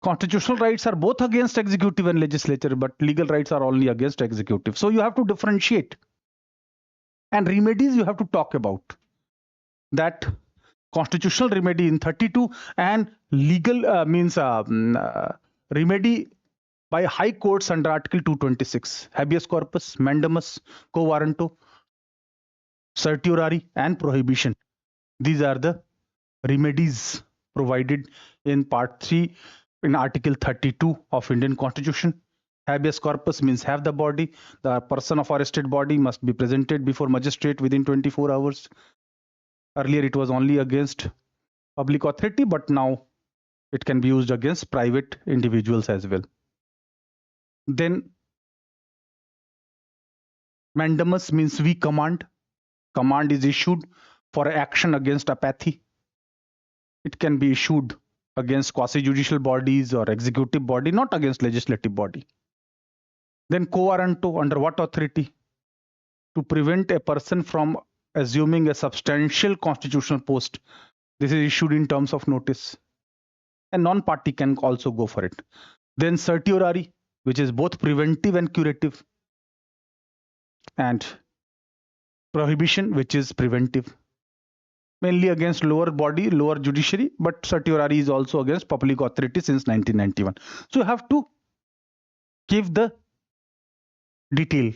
Speaker 1: constitutional rights are both against executive and legislature, but legal rights are only against executive. So you have to differentiate. And remedies you have to talk about. That constitutional remedy in 32 and legal remedy by high courts under Article 226, habeas corpus, mandamus, quo warranto, certiorari, and prohibition. These are the remedies provided in Part 3 in Article 32 of Indian Constitution. Habeas corpus means have the body. The person of arrested body must be presented before magistrate within 24 hours. Earlier it was only against public authority, but now it can be used against private individuals as well. Then mandamus means we command. Command is issued for action against apathy. It can be issued against quasi-judicial bodies or executive body, not against legislative body. Then quo warranto, under what authority? To prevent a person from assuming a substantial constitutional post. This is issued in terms of notice. A non-party can also go for it. Then certiorari, which is both preventive and curative. And prohibition, which is preventive. Mainly against lower body, lower judiciary, but certiorari is also against public authority since 1991. So you have to give the detail.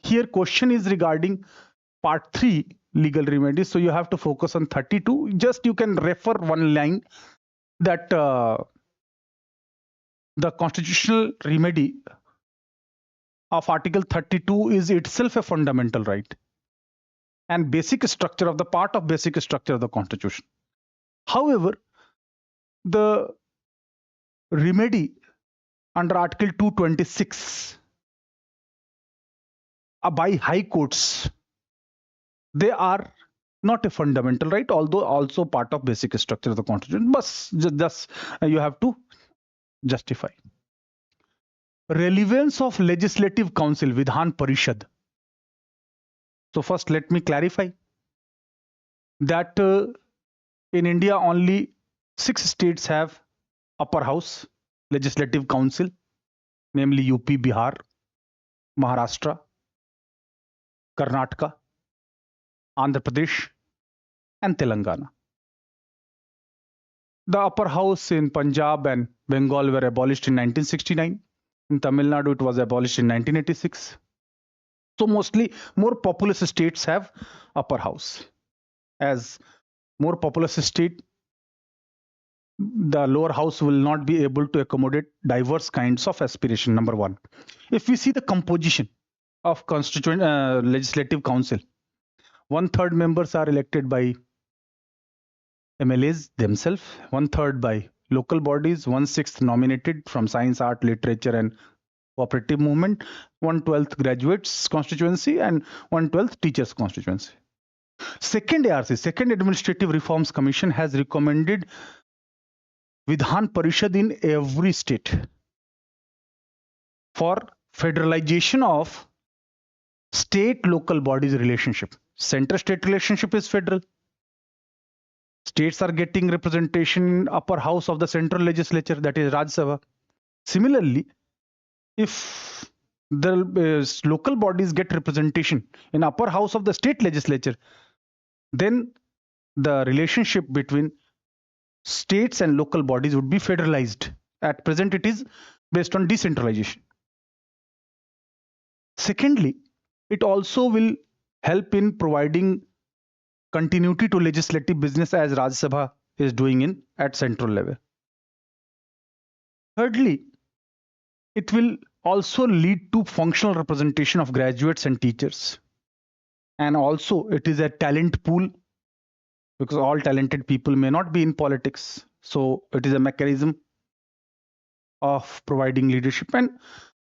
Speaker 1: Here question is regarding Part 3 legal remedies. So you have to focus on 32. Just you can refer one line that the constitutional remedy of Article 32 is itself a fundamental right and basic structure of the part of basic structure of the Constitution. However, the remedy under Article 226 by high courts, they are not a fundamental right, although also part of basic structure of the Constitution. But just you have to justify. Relevance of Legislative Council, Vidhan Parishad. So first let me clarify that in India only 6 states have upper house, Legislative Council, namely UP, Bihar, Maharashtra, Karnataka, Andhra Pradesh, and Telangana. The upper house in Punjab and Bengal were abolished in 1969. In Tamil Nadu, it was abolished in 1986. So mostly more populous states have upper house. As more populous state, the lower house will not be able to accommodate diverse kinds of aspiration, number one. If we see the composition of constituent legislative council, 1/3 members are elected by MLAs themselves, 1/3 by local bodies, 1/6 nominated from science, art, literature, and cooperative movement, 1/12 graduates constituency, and 1/12 teachers constituency. Second ARC, Second Administrative Reforms Commission, has recommended Vidhan Parishad in every state for federalization of state-local bodies relationship. Center-state relationship is federal. States are getting representation in upper house of the central legislature, that is Rajya Sabha. Similarly, if the local bodies get representation in upper house of the state legislature, then the relationship between states and local bodies would be federalized. At present, it is based on decentralization. Secondly, it also will help in providing continuity to legislative business as Rajya Sabha is doing at central level. Thirdly, it will also lead to functional representation of graduates and teachers. And also it is a talent pool, because all talented people may not be in politics. So it is a mechanism of providing leadership. And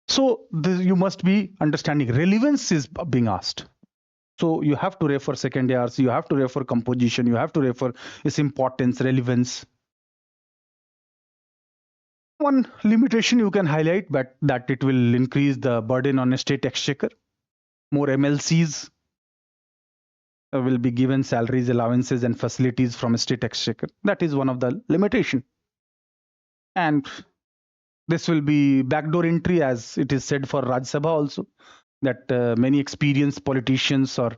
Speaker 1: so you must be understanding relevance is being asked. So you have to refer second ARC, you have to refer composition, you have to refer its importance, relevance. One limitation you can highlight, but that it will increase the burden on a state exchequer. More MLCs will be given salaries, allowances, and facilities from a state exchequer. That is one of the limitation. And this will be backdoor entry, as it is said for Rajya Sabha also, that many experienced politicians or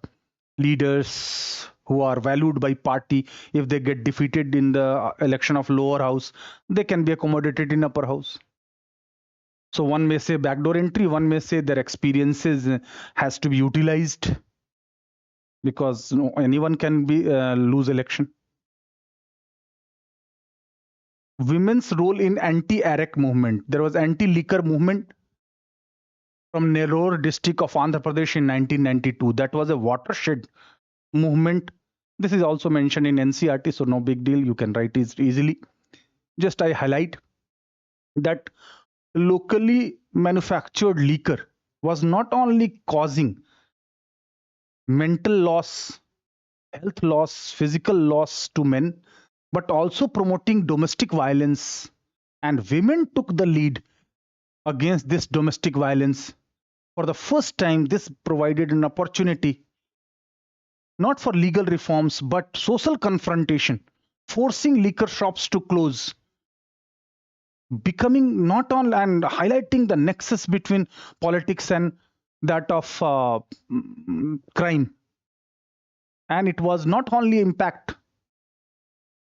Speaker 1: leaders who are valued by party, if they get defeated in the election of lower house, they can be accommodated in upper house. So one may say backdoor entry, one may say their experiences has to be utilized, because anyone can be lose election. Women's role in anti-AREC movement. There was anti-liquor movement from Nellore district of Andhra Pradesh in 1992. That was a watershed movement. This is also mentioned in NCERT, so no big deal. You can write it easily. Just I highlight that locally manufactured liquor was not only causing mental loss, health loss, physical loss to men, but also promoting domestic violence. And women took the lead against this domestic violence. For the first time, this provided an opportunity not for legal reforms, but social confrontation, forcing liquor shops to close, becoming not on and highlighting the nexus between politics and that of crime. And it was not only impact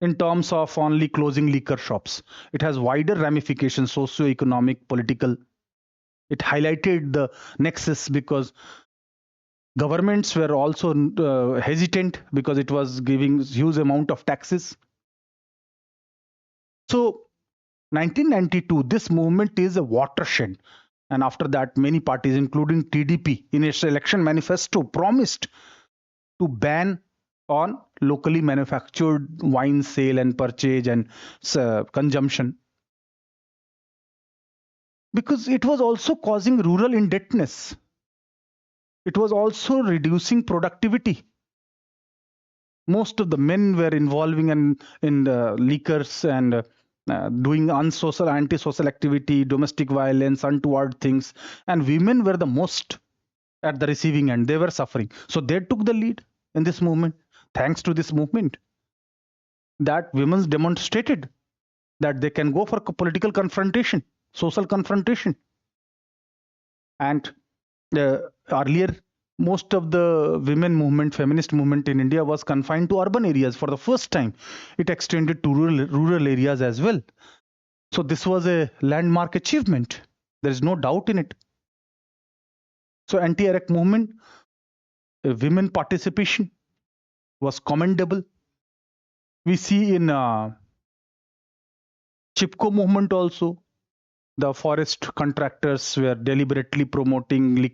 Speaker 1: in terms of only closing liquor shops. It has wider ramifications, socio-economic, political. It highlighted the nexus because governments were also hesitant, because it was giving huge amount of taxes. So 1992, this movement is a watershed. And after that, many parties, including TDP, in its election manifesto, promised to ban on locally manufactured wine sale and purchase and consumption, because it was also causing rural indebtedness. It was also reducing productivity. Most of the men were involving in the liquors and doing unsocial, antisocial activity, domestic violence, untoward things, and women were the most at the receiving end. They were suffering. So they took the lead in this movement. Thanks to this movement, that women demonstrated that they can go for political confrontation, social confrontation. And earlier, most of the women movement, feminist movement in India was confined to urban areas. For the first time, it extended to rural areas as well. So this was a landmark achievement. There is no doubt in it. So anti-Iraq movement, women participation was commendable. We see in Chipko movement also, the forest contractors were deliberately promoting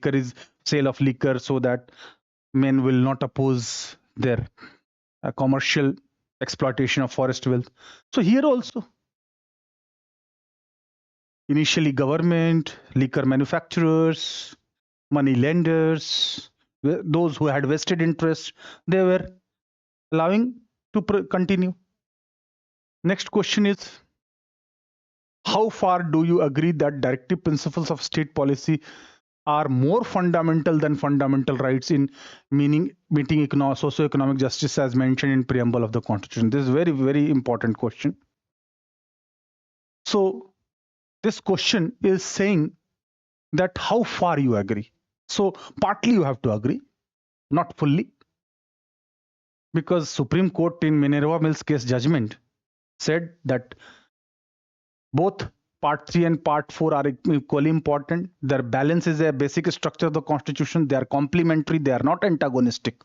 Speaker 1: sale of liquor so that men will not oppose their commercial exploitation of forest wealth. So here also, initially government, liquor manufacturers, money lenders, those who had vested interest, they were allowing to continue. Next question is, how far do you agree that directive principles of state policy are more fundamental than fundamental rights in meeting socio-economic justice as mentioned in preamble of the Constitution? This is very, very important question. So this question is saying that how far you agree. So partly you have to agree, not fully, because Supreme Court in Minerva Mills case judgment said that both Part 3 and Part 4 are equally important. Their balance is a basic structure of the Constitution. They are complementary. They are not antagonistic.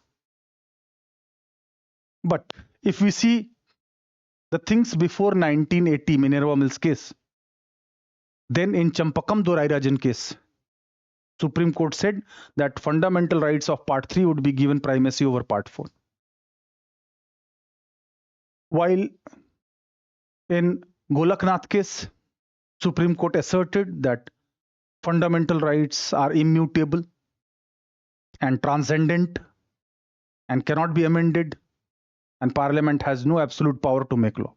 Speaker 1: But if we see the things before 1980 Minerva Mills case, then in Champakam Dorairajan case, Supreme Court said that fundamental rights of Part 3 would be given primacy over Part 4. While in Golaknath case, Supreme Court asserted that fundamental rights are immutable and transcendent and cannot be amended, and Parliament has no absolute power to make law.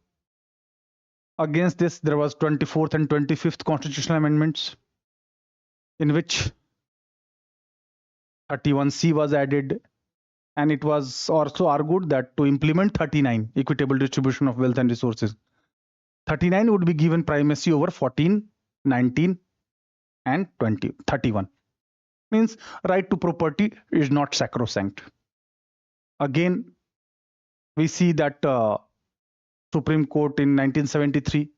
Speaker 1: Against this, there was 24th and 25th constitutional amendments, in which 31C was added, and it was also argued that to implement 39, equitable distribution of wealth and resources, 39 would be given primacy over 14, 19, and 20. 31 means right to property is not sacrosanct. Again, we see that Supreme Court in 1973,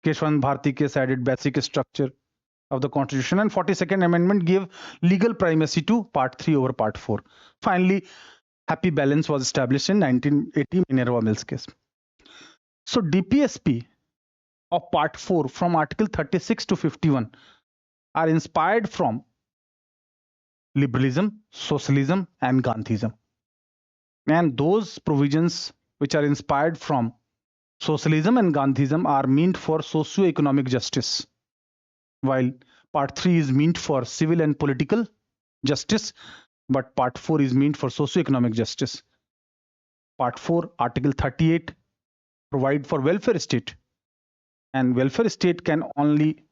Speaker 1: Keshwan Bharti case added basic structure of the Constitution, and 42nd Amendment gave legal primacy to Part 3 over Part 4. Finally, happy balance was established in 1980 Minerva Mills case. So DPSP of Part 4 from Article 36 to 51 are inspired from liberalism, socialism, and Gandhism. And those provisions which are inspired from socialism and Gandhism are meant for socio-economic justice, while Part 3 is meant for civil and political justice, but Part 4 is meant for socio-economic justice. Part 4, Article 38, provide for welfare state, and welfare state can only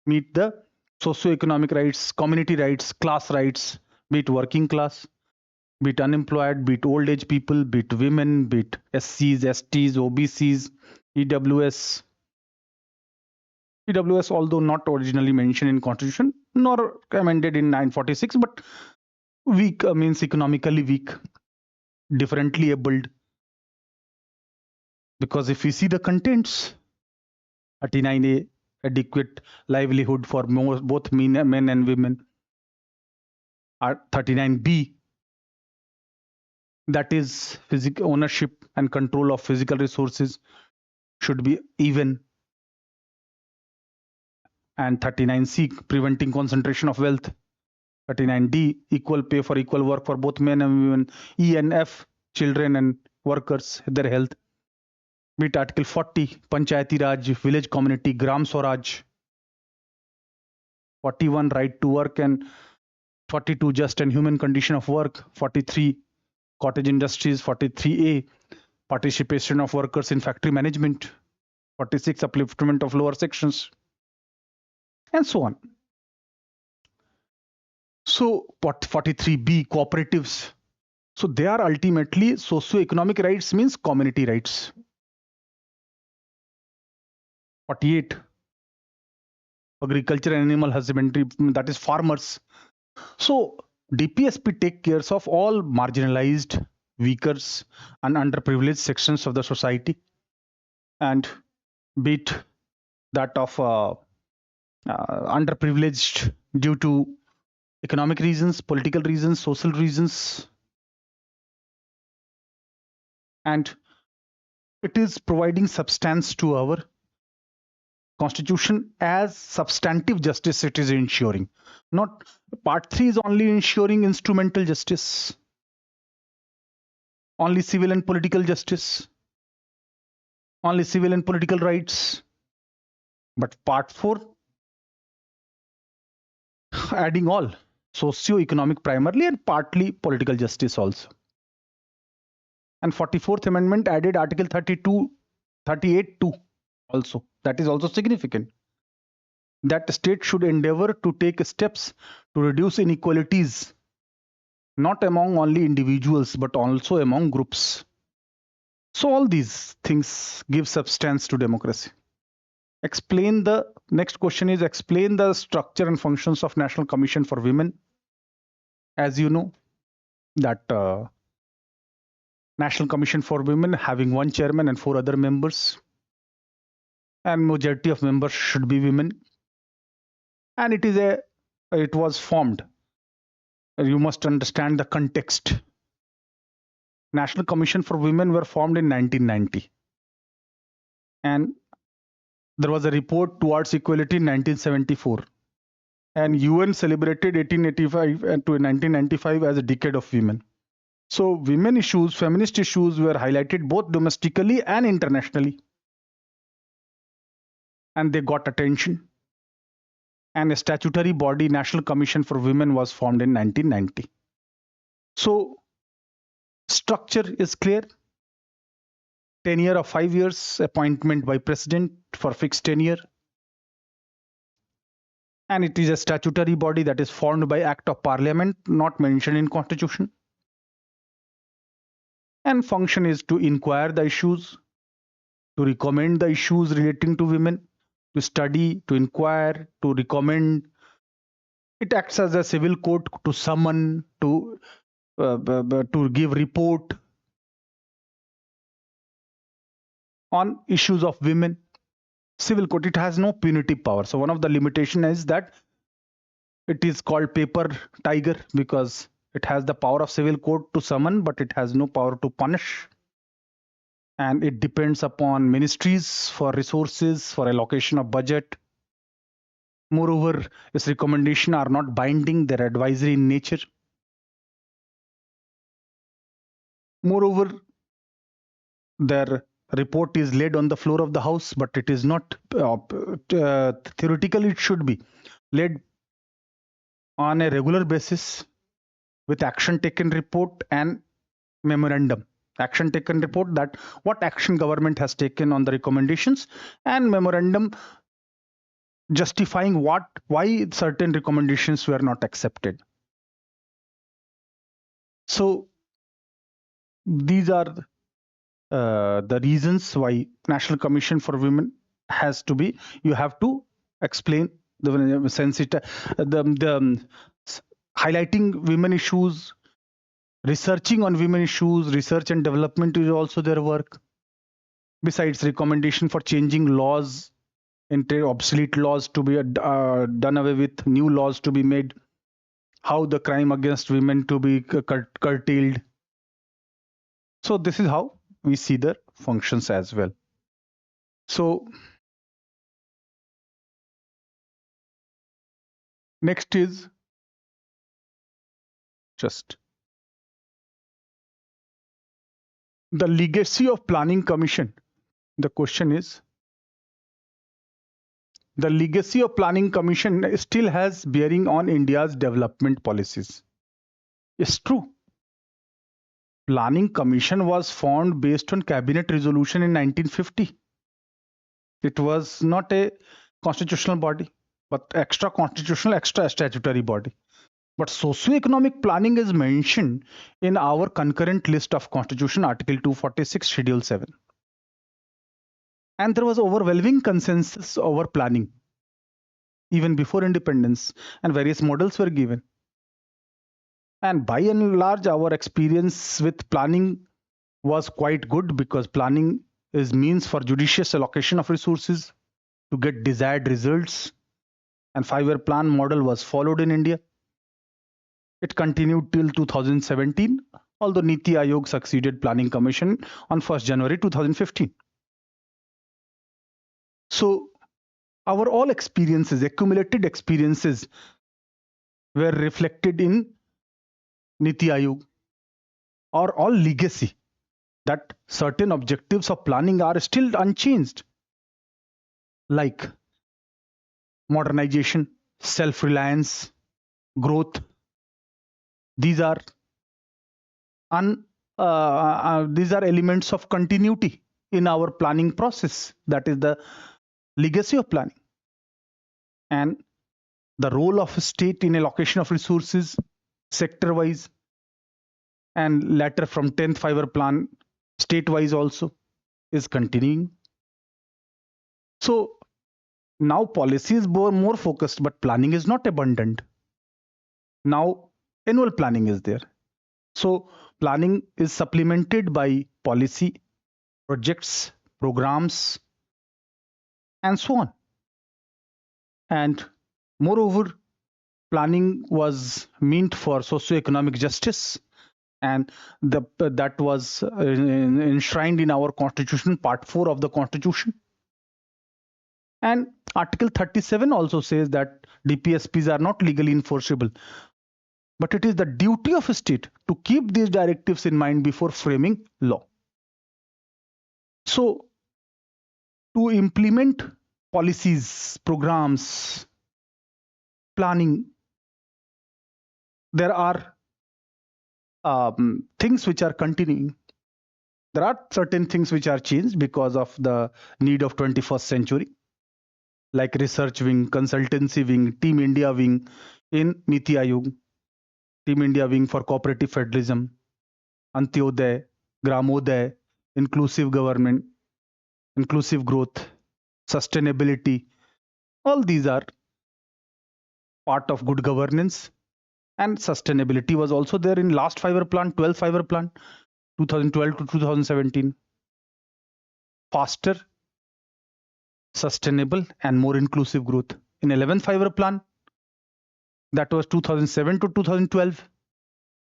Speaker 1: meet the socio-economic rights, community rights, class rights, be it working class, be it unemployed, be it old age people, be it women, be it SCs, STs, OBCs, EWS. EWS, although not originally mentioned in Constitution, nor amended in 946, but weak means economically weak, differently abled. Because if we see the contents, 39A, adequate livelihood for both men and women. 39B, that is physical ownership and control of physical resources should be even. And 39C, preventing concentration of wealth. 39D, equal pay for equal work for both men and women. E and F, children and workers, their health. Be it Article 40, Panchayati Raj, village community, Gram Swaraj. 41, right to work, and 42, just and human condition of work. 43, cottage industries. 43A, participation of workers in factory management. 46, upliftment of lower sections, and so on. So 43B, cooperatives. So they are ultimately socio-economic rights, means community rights. 48, agriculture and animal husbandry, that is farmers. So DPSP take care of all marginalized, weaker, and underprivileged sections of the society, and be it that of underprivileged due to economic reasons, political reasons, social reasons, and it is providing substance to our constitution as substantive justice it is ensuring. Not part 3 is only ensuring instrumental justice, only civil and political justice, only civil and political rights. But part 4 adding all socio-economic primarily and partly political justice also. And 44th Amendment added Article 38(2) also. That is also significant. That state should endeavor to take steps to reduce inequalities, not among only individuals, but also among groups. So all these things give substance to democracy. Explain the next question is explain the structure and functions of National Commission for Women. As you know, that National Commission for Women having one chairman and 4 other members, and majority of members should be women. And it was formed. You must understand the context. National Commission for Women were formed in 1990, and there was a report towards equality in 1974, and UN celebrated 1885 to 1995 as a decade of women. So women issues, feminist issues were highlighted both domestically and internationally, and they got attention. And a statutory body, National Commission for Women, was formed in 1990. So structure is clear. Tenure of 5 years, appointment by president for fixed tenure. And it is a statutory body that is formed by Act of Parliament, not mentioned in Constitution. And function is to inquire the issues, to recommend the issues relating to women, to study, to inquire, to recommend. It acts as a civil court to summon, to give report on issues of women. Civil court, it has no punitive power. So one of the limitation is that it is called paper tiger, because it has the power of civil court to summon, but it has no power to punish. And it depends upon ministries for resources, for allocation of budget. Moreover, its recommendations are not binding, they're advisory in nature. Moreover, their report is laid on the floor of the House, but it is not, theoretically it should be laid on a regular basis with action taken report and memorandum. Action taken report, that what action government has taken on the recommendations, and memorandum justifying why certain recommendations were not accepted. So these are the reasons why National Commission for Women has to be. You have to explain the highlighting women issues, researching on women issues, research and development is also their work. Besides, recommendation for changing laws, obsolete laws to be done away with, new laws to be made, how the crime against women to be curtailed. So this is how we see their functions as well. So next is just the legacy of Planning Commission. The question is, the legacy of Planning Commission still has bearing on India's development policies. It's true. Planning Commission was formed based on Cabinet resolution in 1950. It was not a constitutional body, but extra constitutional, extra statutory body. But socio-economic planning is mentioned in our concurrent list of Constitution, Article 246, Schedule 7. And there was overwhelming consensus over planning, even before independence, and various models were given. And by and large, our experience with planning was quite good, because planning is means for judicious allocation of resources to get desired results. And 5-year plan model was followed in India. It continued till 2017, although Niti Aayog succeeded Planning Commission on 1st January 2015. So our all experiences, accumulated experiences, were reflected in Niti Aayog, or all legacy, that certain objectives of planning are still unchanged, like modernization, self-reliance, growth. These are these are elements of continuity in our planning process. That is the legacy of planning. And the role of state in allocation of resources, sector-wise, and later from 10th 5-year plan, state-wise also, is continuing. So now policy is more focused, but planning is not abundant. Now annual planning is there. So planning is supplemented by policy, projects, programs, and so on. And moreover, planning was meant for socio-economic justice, and that was enshrined in our constitution, part 4 of the constitution. And Article 37 also says that DPSPs are not legally enforceable, but it is the duty of a state to keep these directives in mind before framing law. So to implement policies, programs, planning, there are things which are continuing. There are certain things which are changed because of the need of 21st century, like research wing, consultancy wing, Team India wing in Niti Aayog, Team India wing for cooperative federalism, Antyodaya, Gramodaya, inclusive government, inclusive growth, sustainability. All these are part of good governance. And sustainability was also there in last 5-year plan, 12th 5-year plan, 2012 to 2017. Faster, sustainable, and more inclusive growth. In 11th 5-year plan, that was 2007 to 2012,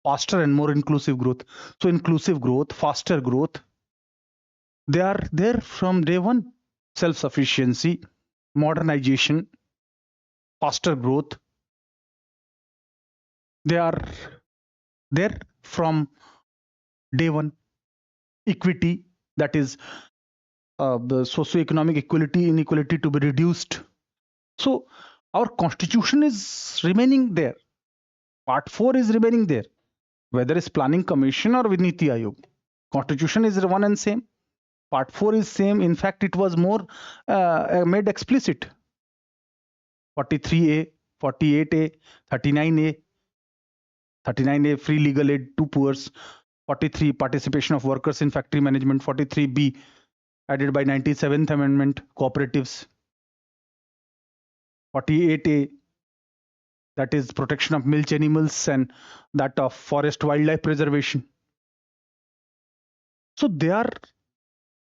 Speaker 1: faster and more inclusive growth. So inclusive growth, faster growth, they are there from day one. Self-sufficiency, modernization, faster growth, they are there from day one. Equity, that is the socio-economic equality, inequality to be reduced. So our constitution is remaining there. Part 4 is remaining there, whether it's Planning Commission or with Niti Aayog. Constitution is one and same. Part 4 is same. In fact, it was more made explicit. 43A, 48A, 39A, 39A free legal aid to poor, 43 participation of workers in factory management, 43B added by 97th Amendment cooperatives, 48A that is protection of milch animals and that of forest wildlife preservation. So they are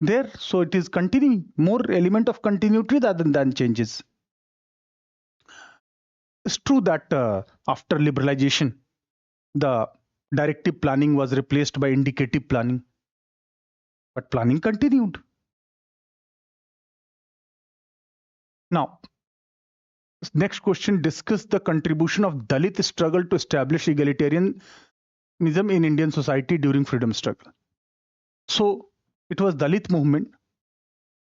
Speaker 1: there. So it is continuing, more element of continuity rather than changes. It's true that after liberalization, the directive planning was replaced by indicative planning, but planning continued. Now, next question, discuss the contribution of Dalit struggle to establish egalitarianism in Indian society during freedom struggle. So it was Dalit movement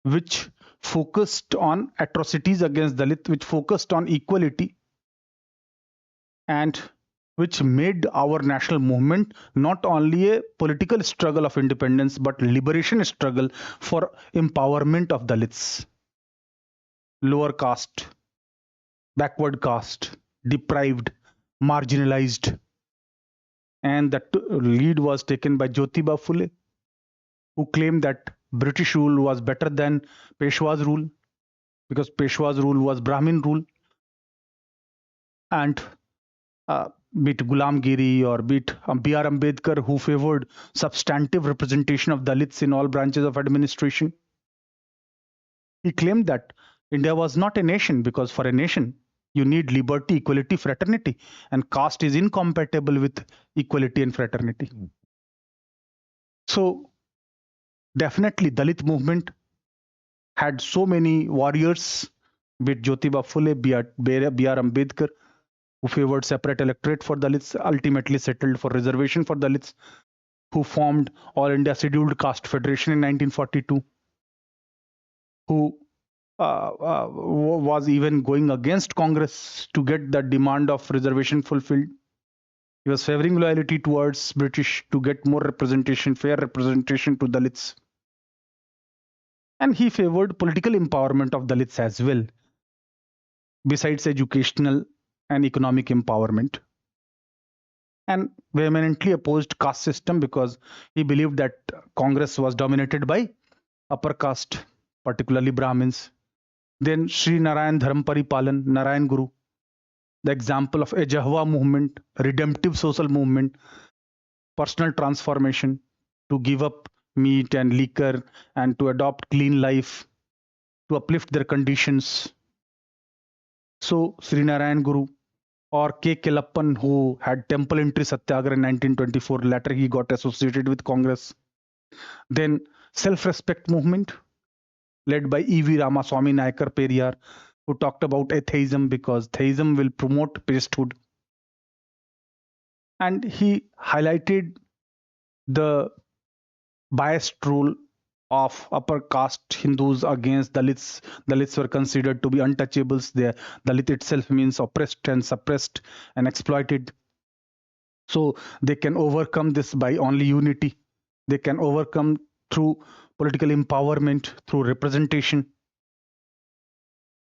Speaker 1: which focused on atrocities against Dalit, which focused on equality, and which made our national movement not only a political struggle of independence, but liberation struggle for empowerment of Dalits, lower caste, backward caste, deprived, marginalized. And that lead was taken by Jyotiba Phule, who claimed that British rule was better than Peshwa's rule, because Peshwa's rule was Brahmin rule. And be it Ghulam Giri or be it B.R. Ambedkar, who favored substantive representation of Dalits in all branches of administration. He claimed that India was not a nation because for a nation, you need liberty, equality, fraternity, and caste is incompatible with equality and fraternity. So definitely Dalit movement had so many warriors, be it Jyotiba Phule, B.R. Ambedkar, who favored separate electorate for Dalits, ultimately settled for reservation for Dalits, who formed All India Scheduled Caste Federation in 1942, who was even going against Congress to get the demand of reservation fulfilled. He was favoring loyalty towards British to get more representation, fair representation to Dalits. And he favored political empowerment of Dalits as well, besides educational and economic empowerment. And vehemently opposed caste system because he believed that Congress was dominated by upper caste, particularly Brahmins. Then Sri Narayan Dharm Paripalan, Narayan Guru, the example of a Jahwa movement, redemptive social movement, personal transformation, to give up meat and liquor and to adopt clean life, to uplift their conditions. So Sri Narayan Guru or K. Kelappan, who had temple entry satyagraha in 1924, later he got associated with Congress. Then self-respect movement, led by E.V. Ramaswamy Naikar Periyar, who talked about atheism because theism will promote priesthood. And he highlighted the biased rule of upper caste Hindus against Dalits. Dalits were considered to be untouchables. Dalit itself means oppressed and suppressed and exploited. So they can overcome this by only unity. They can overcome through political empowerment, through representation.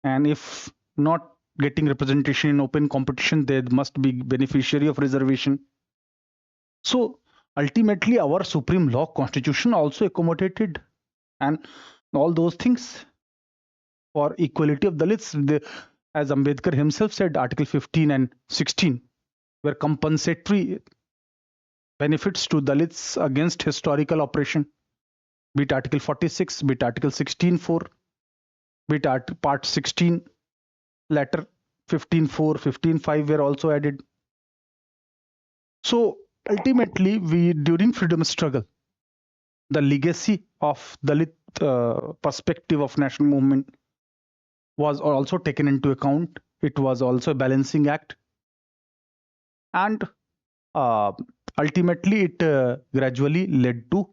Speaker 1: And if not getting representation in open competition, they must be beneficiary of reservation. So ultimately, our supreme law constitution also accommodated and all those things for equality of Dalits. As Ambedkar himself said, Article 15 and 16 were compensatory benefits to Dalits against historical oppression, be it Article 46, be it Article 16.4, be it Part 16, later 15.4, 15.5 were also added. So ultimately, during freedom struggle, the legacy of Dalit perspective of national movement was also taken into account. It was also a balancing act. And ultimately, it gradually led to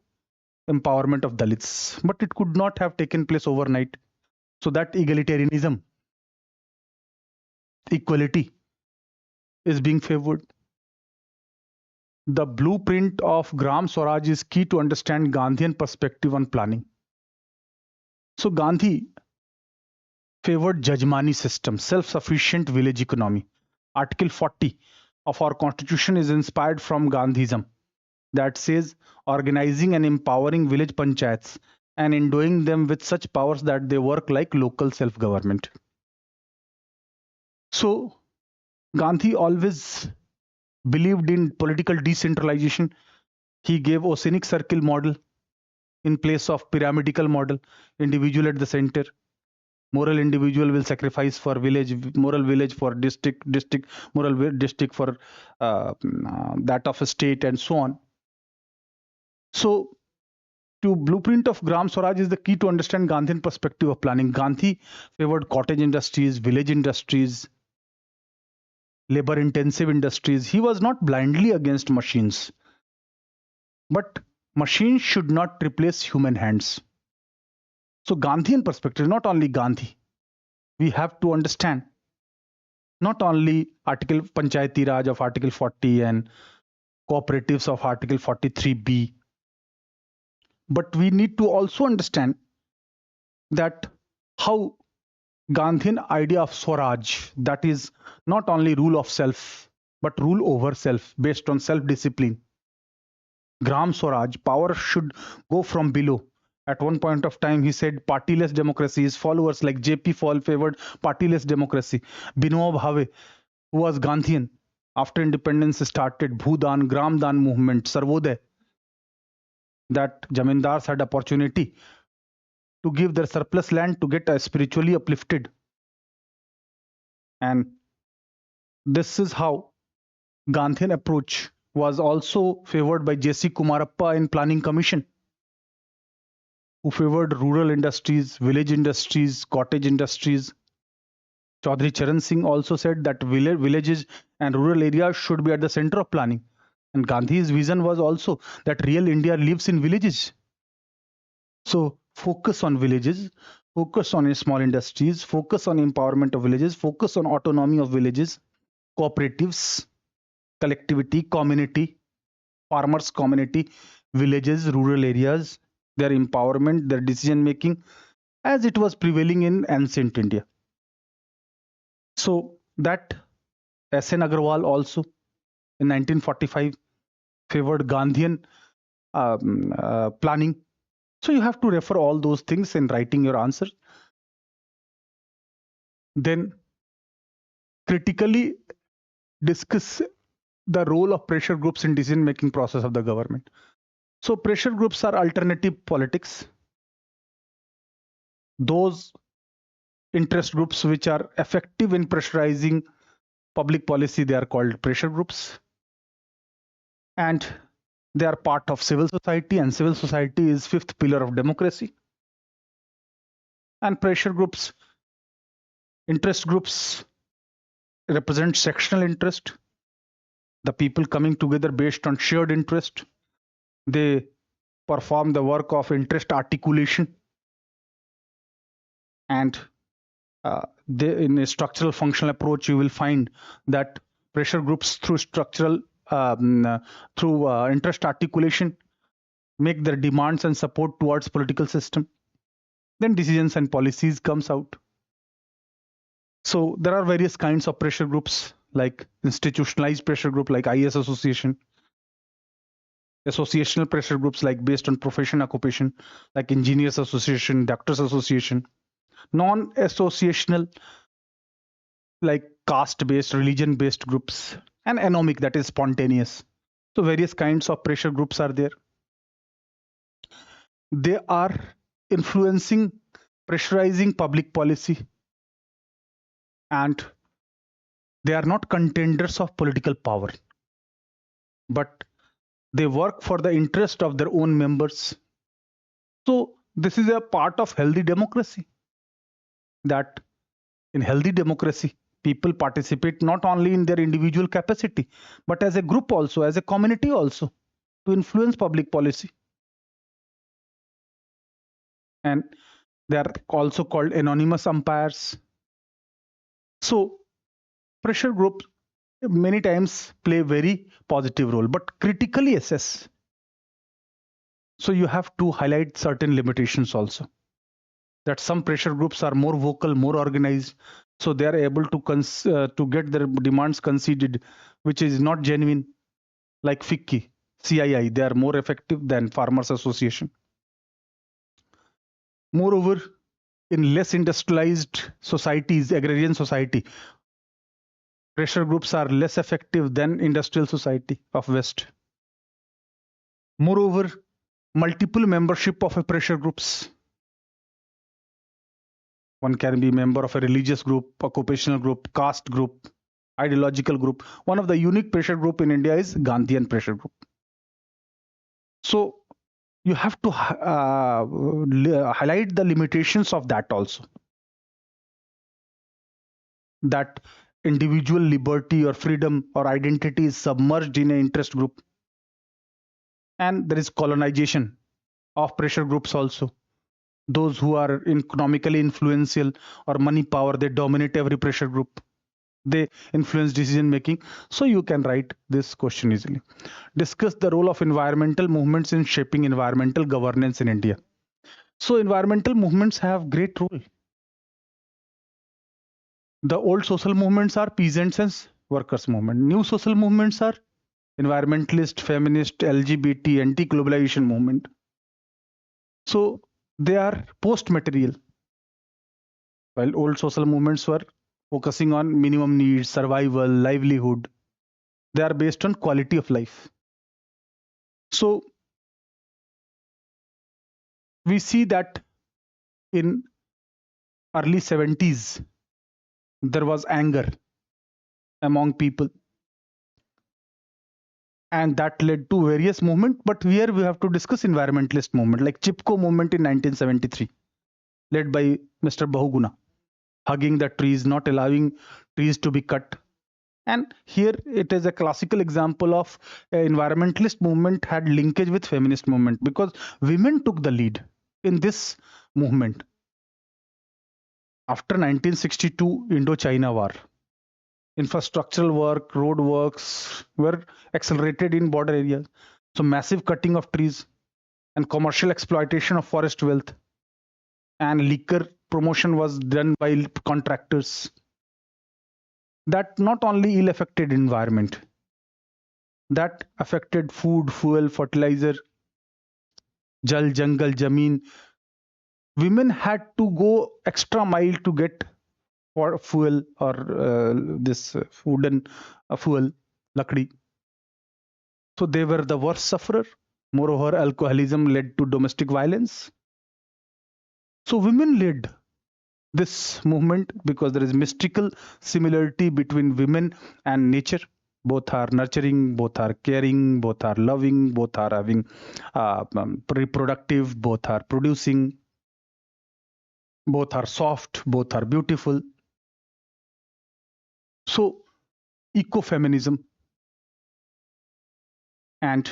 Speaker 1: empowerment of Dalits. But it could not have taken place overnight. So that egalitarianism, equality is being favored. The blueprint of Gram Swaraj is key to understand Gandhian perspective on planning. So Gandhi favored Jajmani system, self-sufficient village economy. Article 40 of our constitution is inspired from Gandhism, that says organizing and empowering village panchayats and endowing them with such powers that they work like local self-government. So Gandhi always believed in political decentralization. He gave oceanic circle model in place of pyramidal model, individual at the center. Moral individual will sacrifice for village, moral village for district, moral district for that of a state, and so on. So to blueprint of Gram Swaraj is the key to understand Gandhian perspective of planning. Gandhi favored cottage industries, village industries, labor intensive industries. He was not blindly against machines, but machines should not replace human hands. So Gandhian perspective, not only Gandhi, we have to understand not only Article Panchayati Raj of Article 40 and cooperatives of Article 43B, but we need to also understand that how Gandhian idea of Swaraj, that is not only rule of self, but rule over self based on self-discipline. Gram Swaraj, power should go from below. At one point of time, he said partyless democracy. His followers like J.P. Fall favored partyless democracy. Binoba Bhave, who was Gandhian, After independence started Bhudan, Gramdan movement, Sarvodaya, that Jamindars had opportunity to give their surplus land to get spiritually uplifted. And this is how Gandhian approach was also favored by J.C. Kumarappa in Planning Commission, who favored rural industries, village industries, cottage industries. Chaudhry Charan Singh also said that villages and rural areas should be at the center of planning. And Gandhi's vision was also that real India lives in villages. So focus on villages, focus on small industries, focus on empowerment of villages, focus on autonomy of villages, cooperatives, collectivity, community, farmers community, villages, rural areas, their empowerment, their decision making, as it was prevailing in ancient India. So that S.N. Agarwal also in 1945 favored Gandhian planning. So you have to refer all those things in writing your answer. Then critically discuss the role of pressure groups in decision making process of the government. So pressure groups are alternative politics. Those interest groups which are effective in pressurizing public policy, they are called pressure groups. And they are part of civil society, and civil society is fifth pillar of democracy. And pressure groups, interest groups represent sectional interest, the people coming together based on shared interest. They perform the work of interest articulation, and in a structural functional approach you will find that pressure groups through interest articulation make their demands and support towards political system. Then decisions and policies comes out. So there are various kinds of pressure groups, like institutionalized pressure group like IS association, associational pressure groups like based on profession occupation like engineers association, doctors association, non-associational like caste based, religion based groups, and anomic, that is spontaneous. So various kinds of pressure groups are there. They are influencing, pressurizing public policy, and they are not contenders of political power, but they work for the interest of their own members. So this is a part of healthy democracy, that in healthy democracy people participate not only in their individual capacity but as a group also, as a community also, to influence public policy. And they are also called anonymous umpires. So pressure groups many times play very positive role, but critically assess. So you have to highlight certain limitations also, that some pressure groups are more vocal, more organized, so they are able to get their demands conceded, which is not genuine, like FICCI, CII, they are more effective than Farmers Association. Moreover, in less industrialized societies, agrarian society, pressure groups are less effective than industrial society of West. Moreover, multiple membership of a pressure groups. One can be member of a religious group, occupational group, caste group, ideological group. One of the unique pressure group in India is Gandhian pressure group. So you have to highlight the limitations of that also, that individual liberty or freedom or identity is submerged in an interest group, and there is colonization of pressure groups also. Those who are economically influential or money power, they dominate every pressure group, they influence decision making. So you can write this question easily. Discuss the role of environmental movements in shaping environmental governance in India. So environmental movements have great role. The old social movements are peasants and workers movement. New social movements are environmentalist, feminist, LGBT, anti-globalization movement. So they are post-material, while old social movements were focusing on minimum needs, survival, livelihood. They are based on quality of life. So we see that in early 70s, there was anger among people, and that led to various movements. But here we have to discuss environmentalist movement like Chipko movement in 1973, led by Mr. Bahuguna, hugging the trees, not allowing trees to be cut. And here it is a classical example of environmentalist movement had linkage with feminist movement, because women took the lead in this movement. After 1962 Indo-China war, infrastructural work, road works were accelerated in border areas. So massive cutting of trees and commercial exploitation of forest wealth, and liquor promotion was done by contractors. That not only ill affected environment, that affected food, fuel, fertilizer, jal, jungle, jameen. Women had to go extra mile to get for fuel or this wooden fuel, lakdi. So they were the worst sufferer. Moreover, alcoholism led to domestic violence. So women led this movement because there is mystical similarity between women and nature. Both are nurturing, both are caring, both are loving, both are having reproductive, both are producing, both are soft, both are beautiful. So ecofeminism, and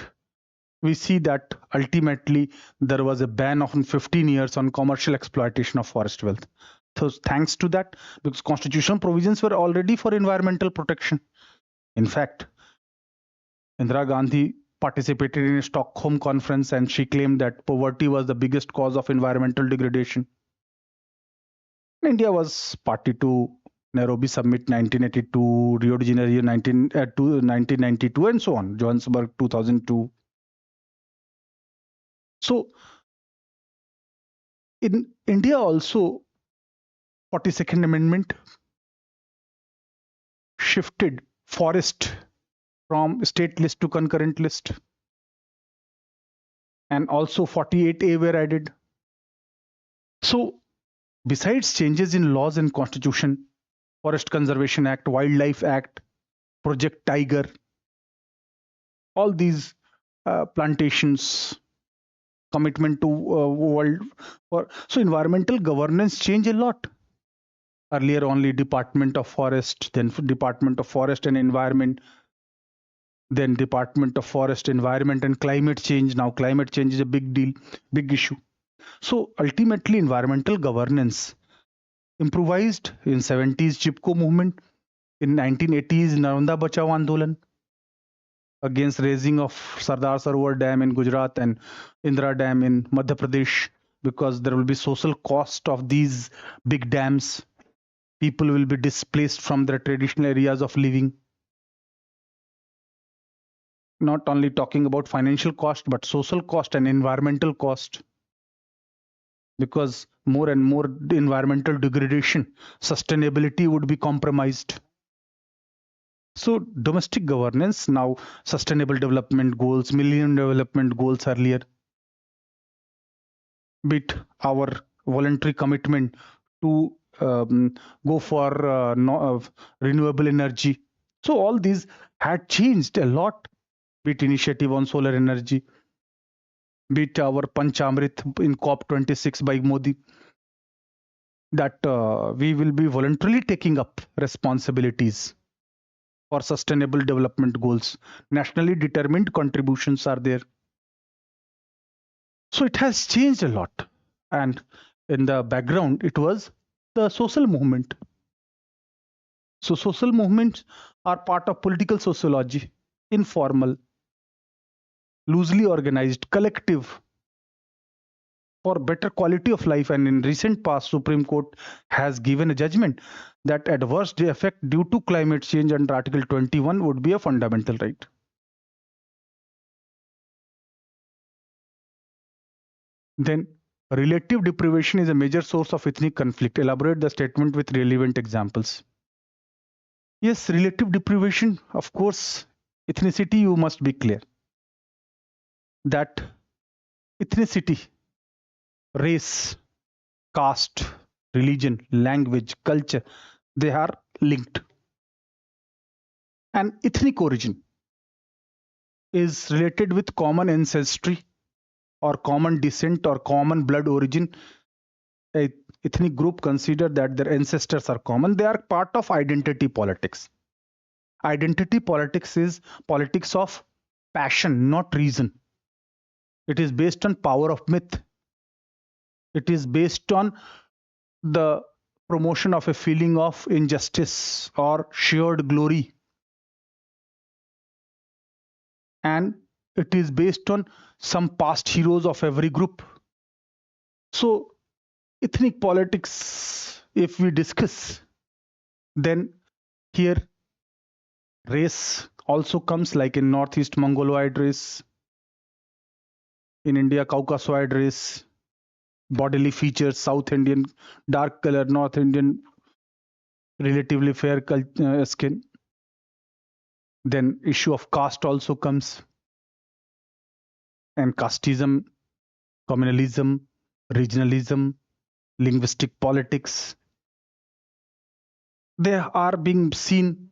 Speaker 1: we see that ultimately there was a ban of 15 years on commercial exploitation of forest wealth. So thanks to that, because constitutional provisions were already for environmental protection. In fact, Indira Gandhi participated in a Stockholm conference and she claimed that poverty was the biggest cause of environmental degradation. India was party to Nairobi Summit 1982, Rio de Janeiro 1992, and so on, Johannesburg 2002. So in India also, 42nd Amendment shifted forest from state list to concurrent list, and also 48A were added. So besides changes in laws and constitution, Forest Conservation Act, Wildlife Act, Project Tiger, all these plantations, commitment to world. So environmental governance change a lot. Earlier only Department of Forest, then Department of Forest and Environment, then Department of Forest, Environment and Climate Change. Now climate change is a big deal, big issue. So ultimately environmental governance improvised in 70s Chipko movement, in 1980s Narmada Bachao Andolan against raising of Sardar Sarovar Dam in Gujarat and Indira Dam in Madhya Pradesh, because there will be social cost of these big dams. People will be displaced from their traditional areas of living. Not only talking about financial cost, but social cost and environmental cost, because more and more environmental degradation, sustainability would be compromised. So domestic governance, now sustainable development goals, millennium development goals earlier, bit our voluntary commitment to go for renewable energy. So all these had changed a lot, bit initiative on solar energy, bit our Panchamrit in COP26 by Modi, that we will be voluntarily taking up responsibilities for sustainable development goals. Nationally determined contributions are there. So it has changed a lot. And in the background, it was the social movement. So social movements are part of political sociology, informal, loosely organized, collective, for better quality of life. And in recent past, Supreme Court has given a judgment that adverse effect due to climate change under Article 21 would be a fundamental right. Then relative deprivation is a major source of ethnic conflict. Elaborate the statement with relevant examples. Yes, relative deprivation, of course, ethnicity, you must be clear that ethnicity, race, caste, religion, language, culture, they are linked. And ethnic origin is related with common ancestry or common descent or common blood origin. A ethnic group consider that their ancestors are common. They are part of identity politics. Identity politics is politics of passion, not reason. It is based on power of myth. It is based on the promotion of a feeling of injustice or shared glory. And it is based on some past heroes of every group. So, ethnic politics, if we discuss, then here race also comes, like in Northeast Mongoloid race, in India Caucasoid race, bodily features, South Indian dark color, North Indian relatively fair skin. Then issue of caste also comes, and casteism, communalism, regionalism, linguistic politics, they are being seen.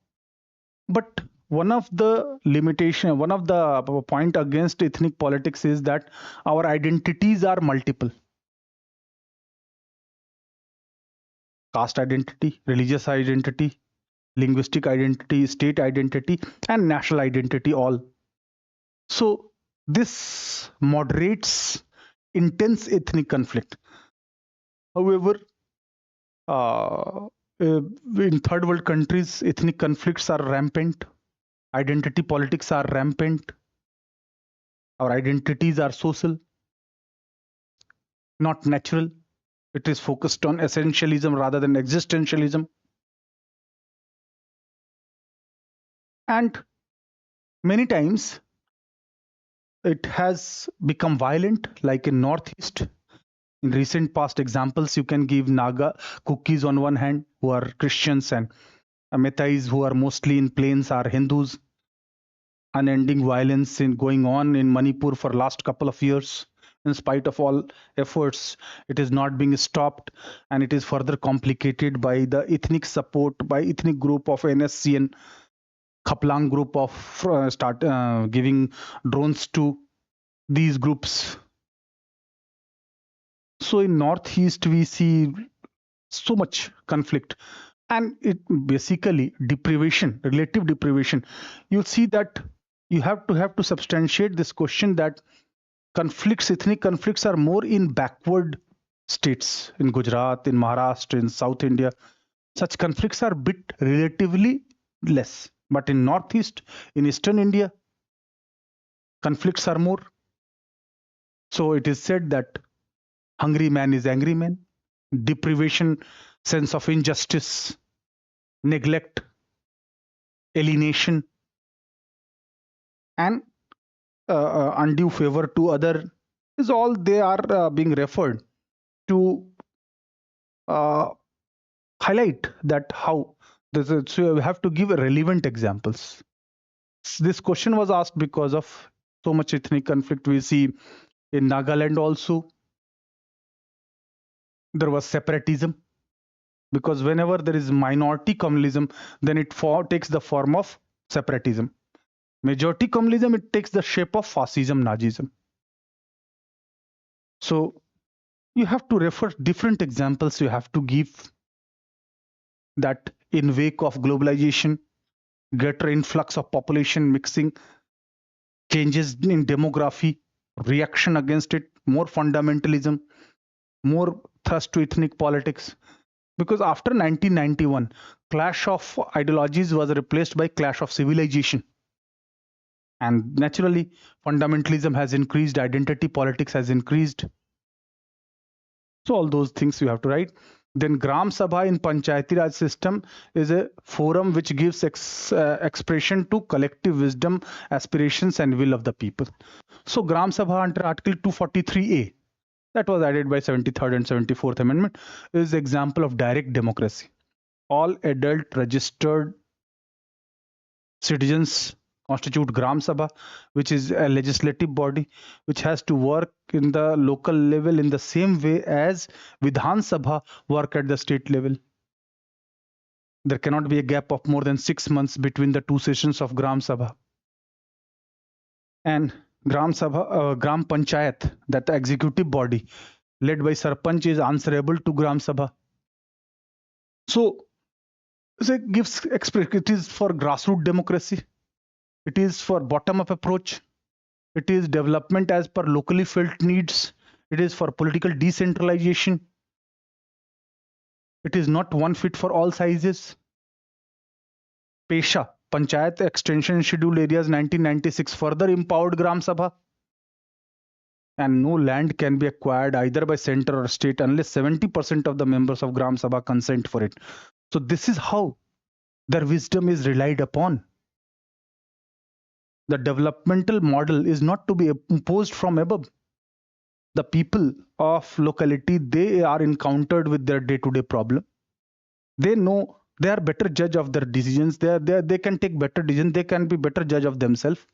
Speaker 1: But one of the limitation, one of the point against ethnic politics is that our identities are multiple. Caste identity, religious identity, linguistic identity, state identity, and national identity all. So this moderates intense ethnic conflict. However, in third world countries, ethnic conflicts are rampant. Identity politics are rampant. Our identities are social, not natural. It is focused on essentialism rather than existentialism. And many times it has become violent, like in Northeast. In recent past examples, you can give Naga Kukis on one hand, who are Christians, and Metais, who are mostly in plains, are Hindus. Unending violence going on in Manipur for last couple of years. In spite of all efforts, it is not being stopped, and it is further complicated by the ethnic support by ethnic group of NSC and Khaplang group of start giving drones to these groups. So in Northeast, we see so much conflict, and it basically deprivation, relative deprivation. You'll see that you have to substantiate this question that conflicts, ethnic conflicts, are more in backward states, in Gujarat, in Maharashtra, in South India. Such conflicts are bit relatively less, but in Northeast, in Eastern India, conflicts are more. So it is said that hungry man is angry man. Deprivation, sense of injustice, neglect, alienation, and undue favor to other is all they are being referred to highlight that how this is. So you have to give relevant examples. This question was asked because of so much ethnic conflict we see in Nagaland also. There was separatism, because whenever there is minority communalism, then it takes the form of separatism. Majority communalism, it takes the shape of fascism, Nazism. So you have to refer different examples. You have to give that in wake of globalization, greater influx of population mixing, changes in demography, reaction against it, more fundamentalism, more thrust to ethnic politics. Because after 1991, clash of ideologies was replaced by clash of civilization. And naturally, fundamentalism has increased, identity politics has increased. So all those things you have to write. Then Gram Sabha in Panchayati Raj system is a forum which gives expression to collective wisdom, aspirations, and will of the people. So Gram Sabha under Article 243A, that was added by 73rd and 74th Amendment, is example of direct democracy. All adult registered citizens constitute Gram Sabha, which is a legislative body which has to work in the local level in the same way as Vidhan Sabha work at the state level. There cannot be a gap of more than 6 months between the two sessions of Gram Sabha. And Gram Sabha, Gram Panchayat, that the executive body led by Sarpanch, is answerable to Gram Sabha. So it gives it is for grassroots democracy. It is for bottom-up approach. It is development as per locally felt needs. It is for political decentralization. It is not one fit for all sizes. Pesha, Panchayat Extension Scheduled Areas 1996 further empowered Gram Sabha. And no land can be acquired either by center or state unless 70% of the members of Gram Sabha consent for it. So this is how their wisdom is relied upon. The developmental model is not to be imposed from above. The people of locality, they are encountered with their day-to-day problem. They know they are better judge of their decisions. They can take better decisions. They can be better judge of themselves.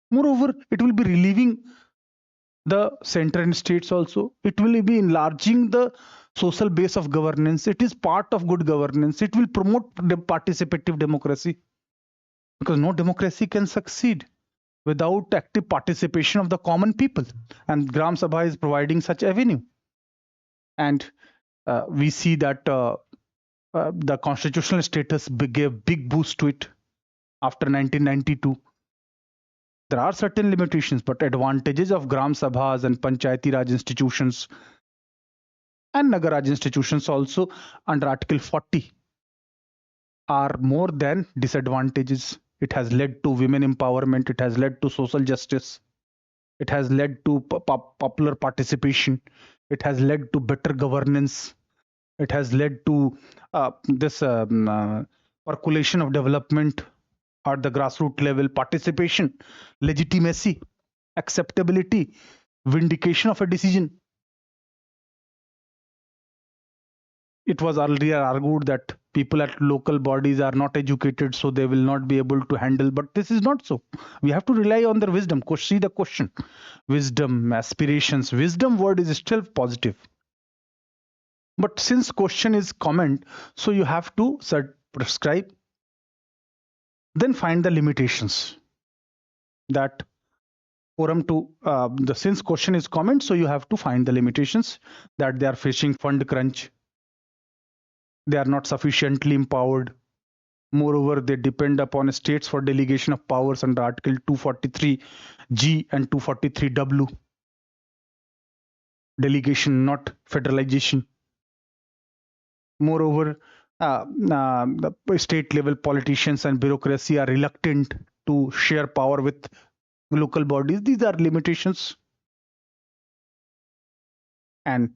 Speaker 1: Moreover, it will be relieving the center and states also. It will be enlarging the social base of governance. It is part of good governance. It will promote the participative democracy, because no democracy can succeed without active participation of the common people, and Gram Sabha is providing such avenue. And we see that the constitutional status gave big boost to it after 1992. There are certain limitations, but advantages of Gram Sabhas and Panchayati Raj institutions and Nagar Raj institutions also under Article 40 are more than disadvantages. It has led to women empowerment. It has led to social justice. It has led to popular participation. It has led to better governance. It has led to this percolation of development at the grassroots level, participation, legitimacy, acceptability, vindication of a decision. It was earlier argued that people at local bodies are not educated, so they will not be able to handle. But this is not so. We have to rely on their wisdom. See the question. Wisdom, aspirations. Wisdom word is still positive. But since question is comment, so you have to prescribe. Then find the limitations. That forum to since question is comment, so you have to find the limitations, that they are facing fund crunch. They are not sufficiently empowered. Moreover, they depend upon states for delegation of powers under Article 243G and 243W. Delegation, not federalization. Moreover, the state level politicians and bureaucracy are reluctant to share power with local bodies. These are limitations. And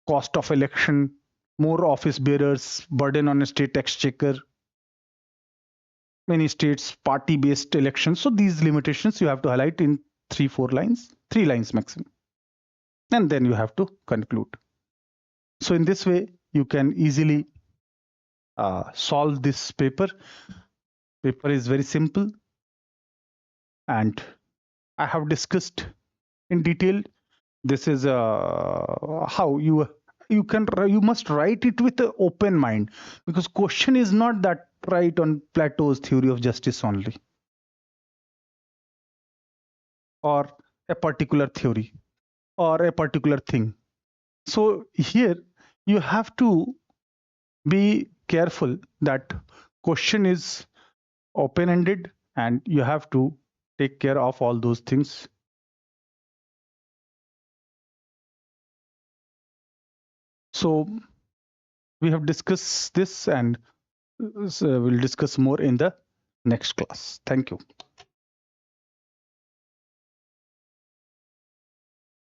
Speaker 1: cost of election, more office bearers, burden on a state exchequer, many states party based elections. So these limitations you have to highlight in 3-4 lines, 3 lines maximum, and then you have to conclude. So in this way you can easily solve this paper. Paper is very simple, and I have discussed in detail. This is how you must write it with an open mind, because question is not that right on Plato's theory of justice only, or a particular theory or a particular thing. So here you have to be careful that question is open-ended, and you have to take care of all those things. So we have discussed this, and we'll discuss more in the next class. Thank you.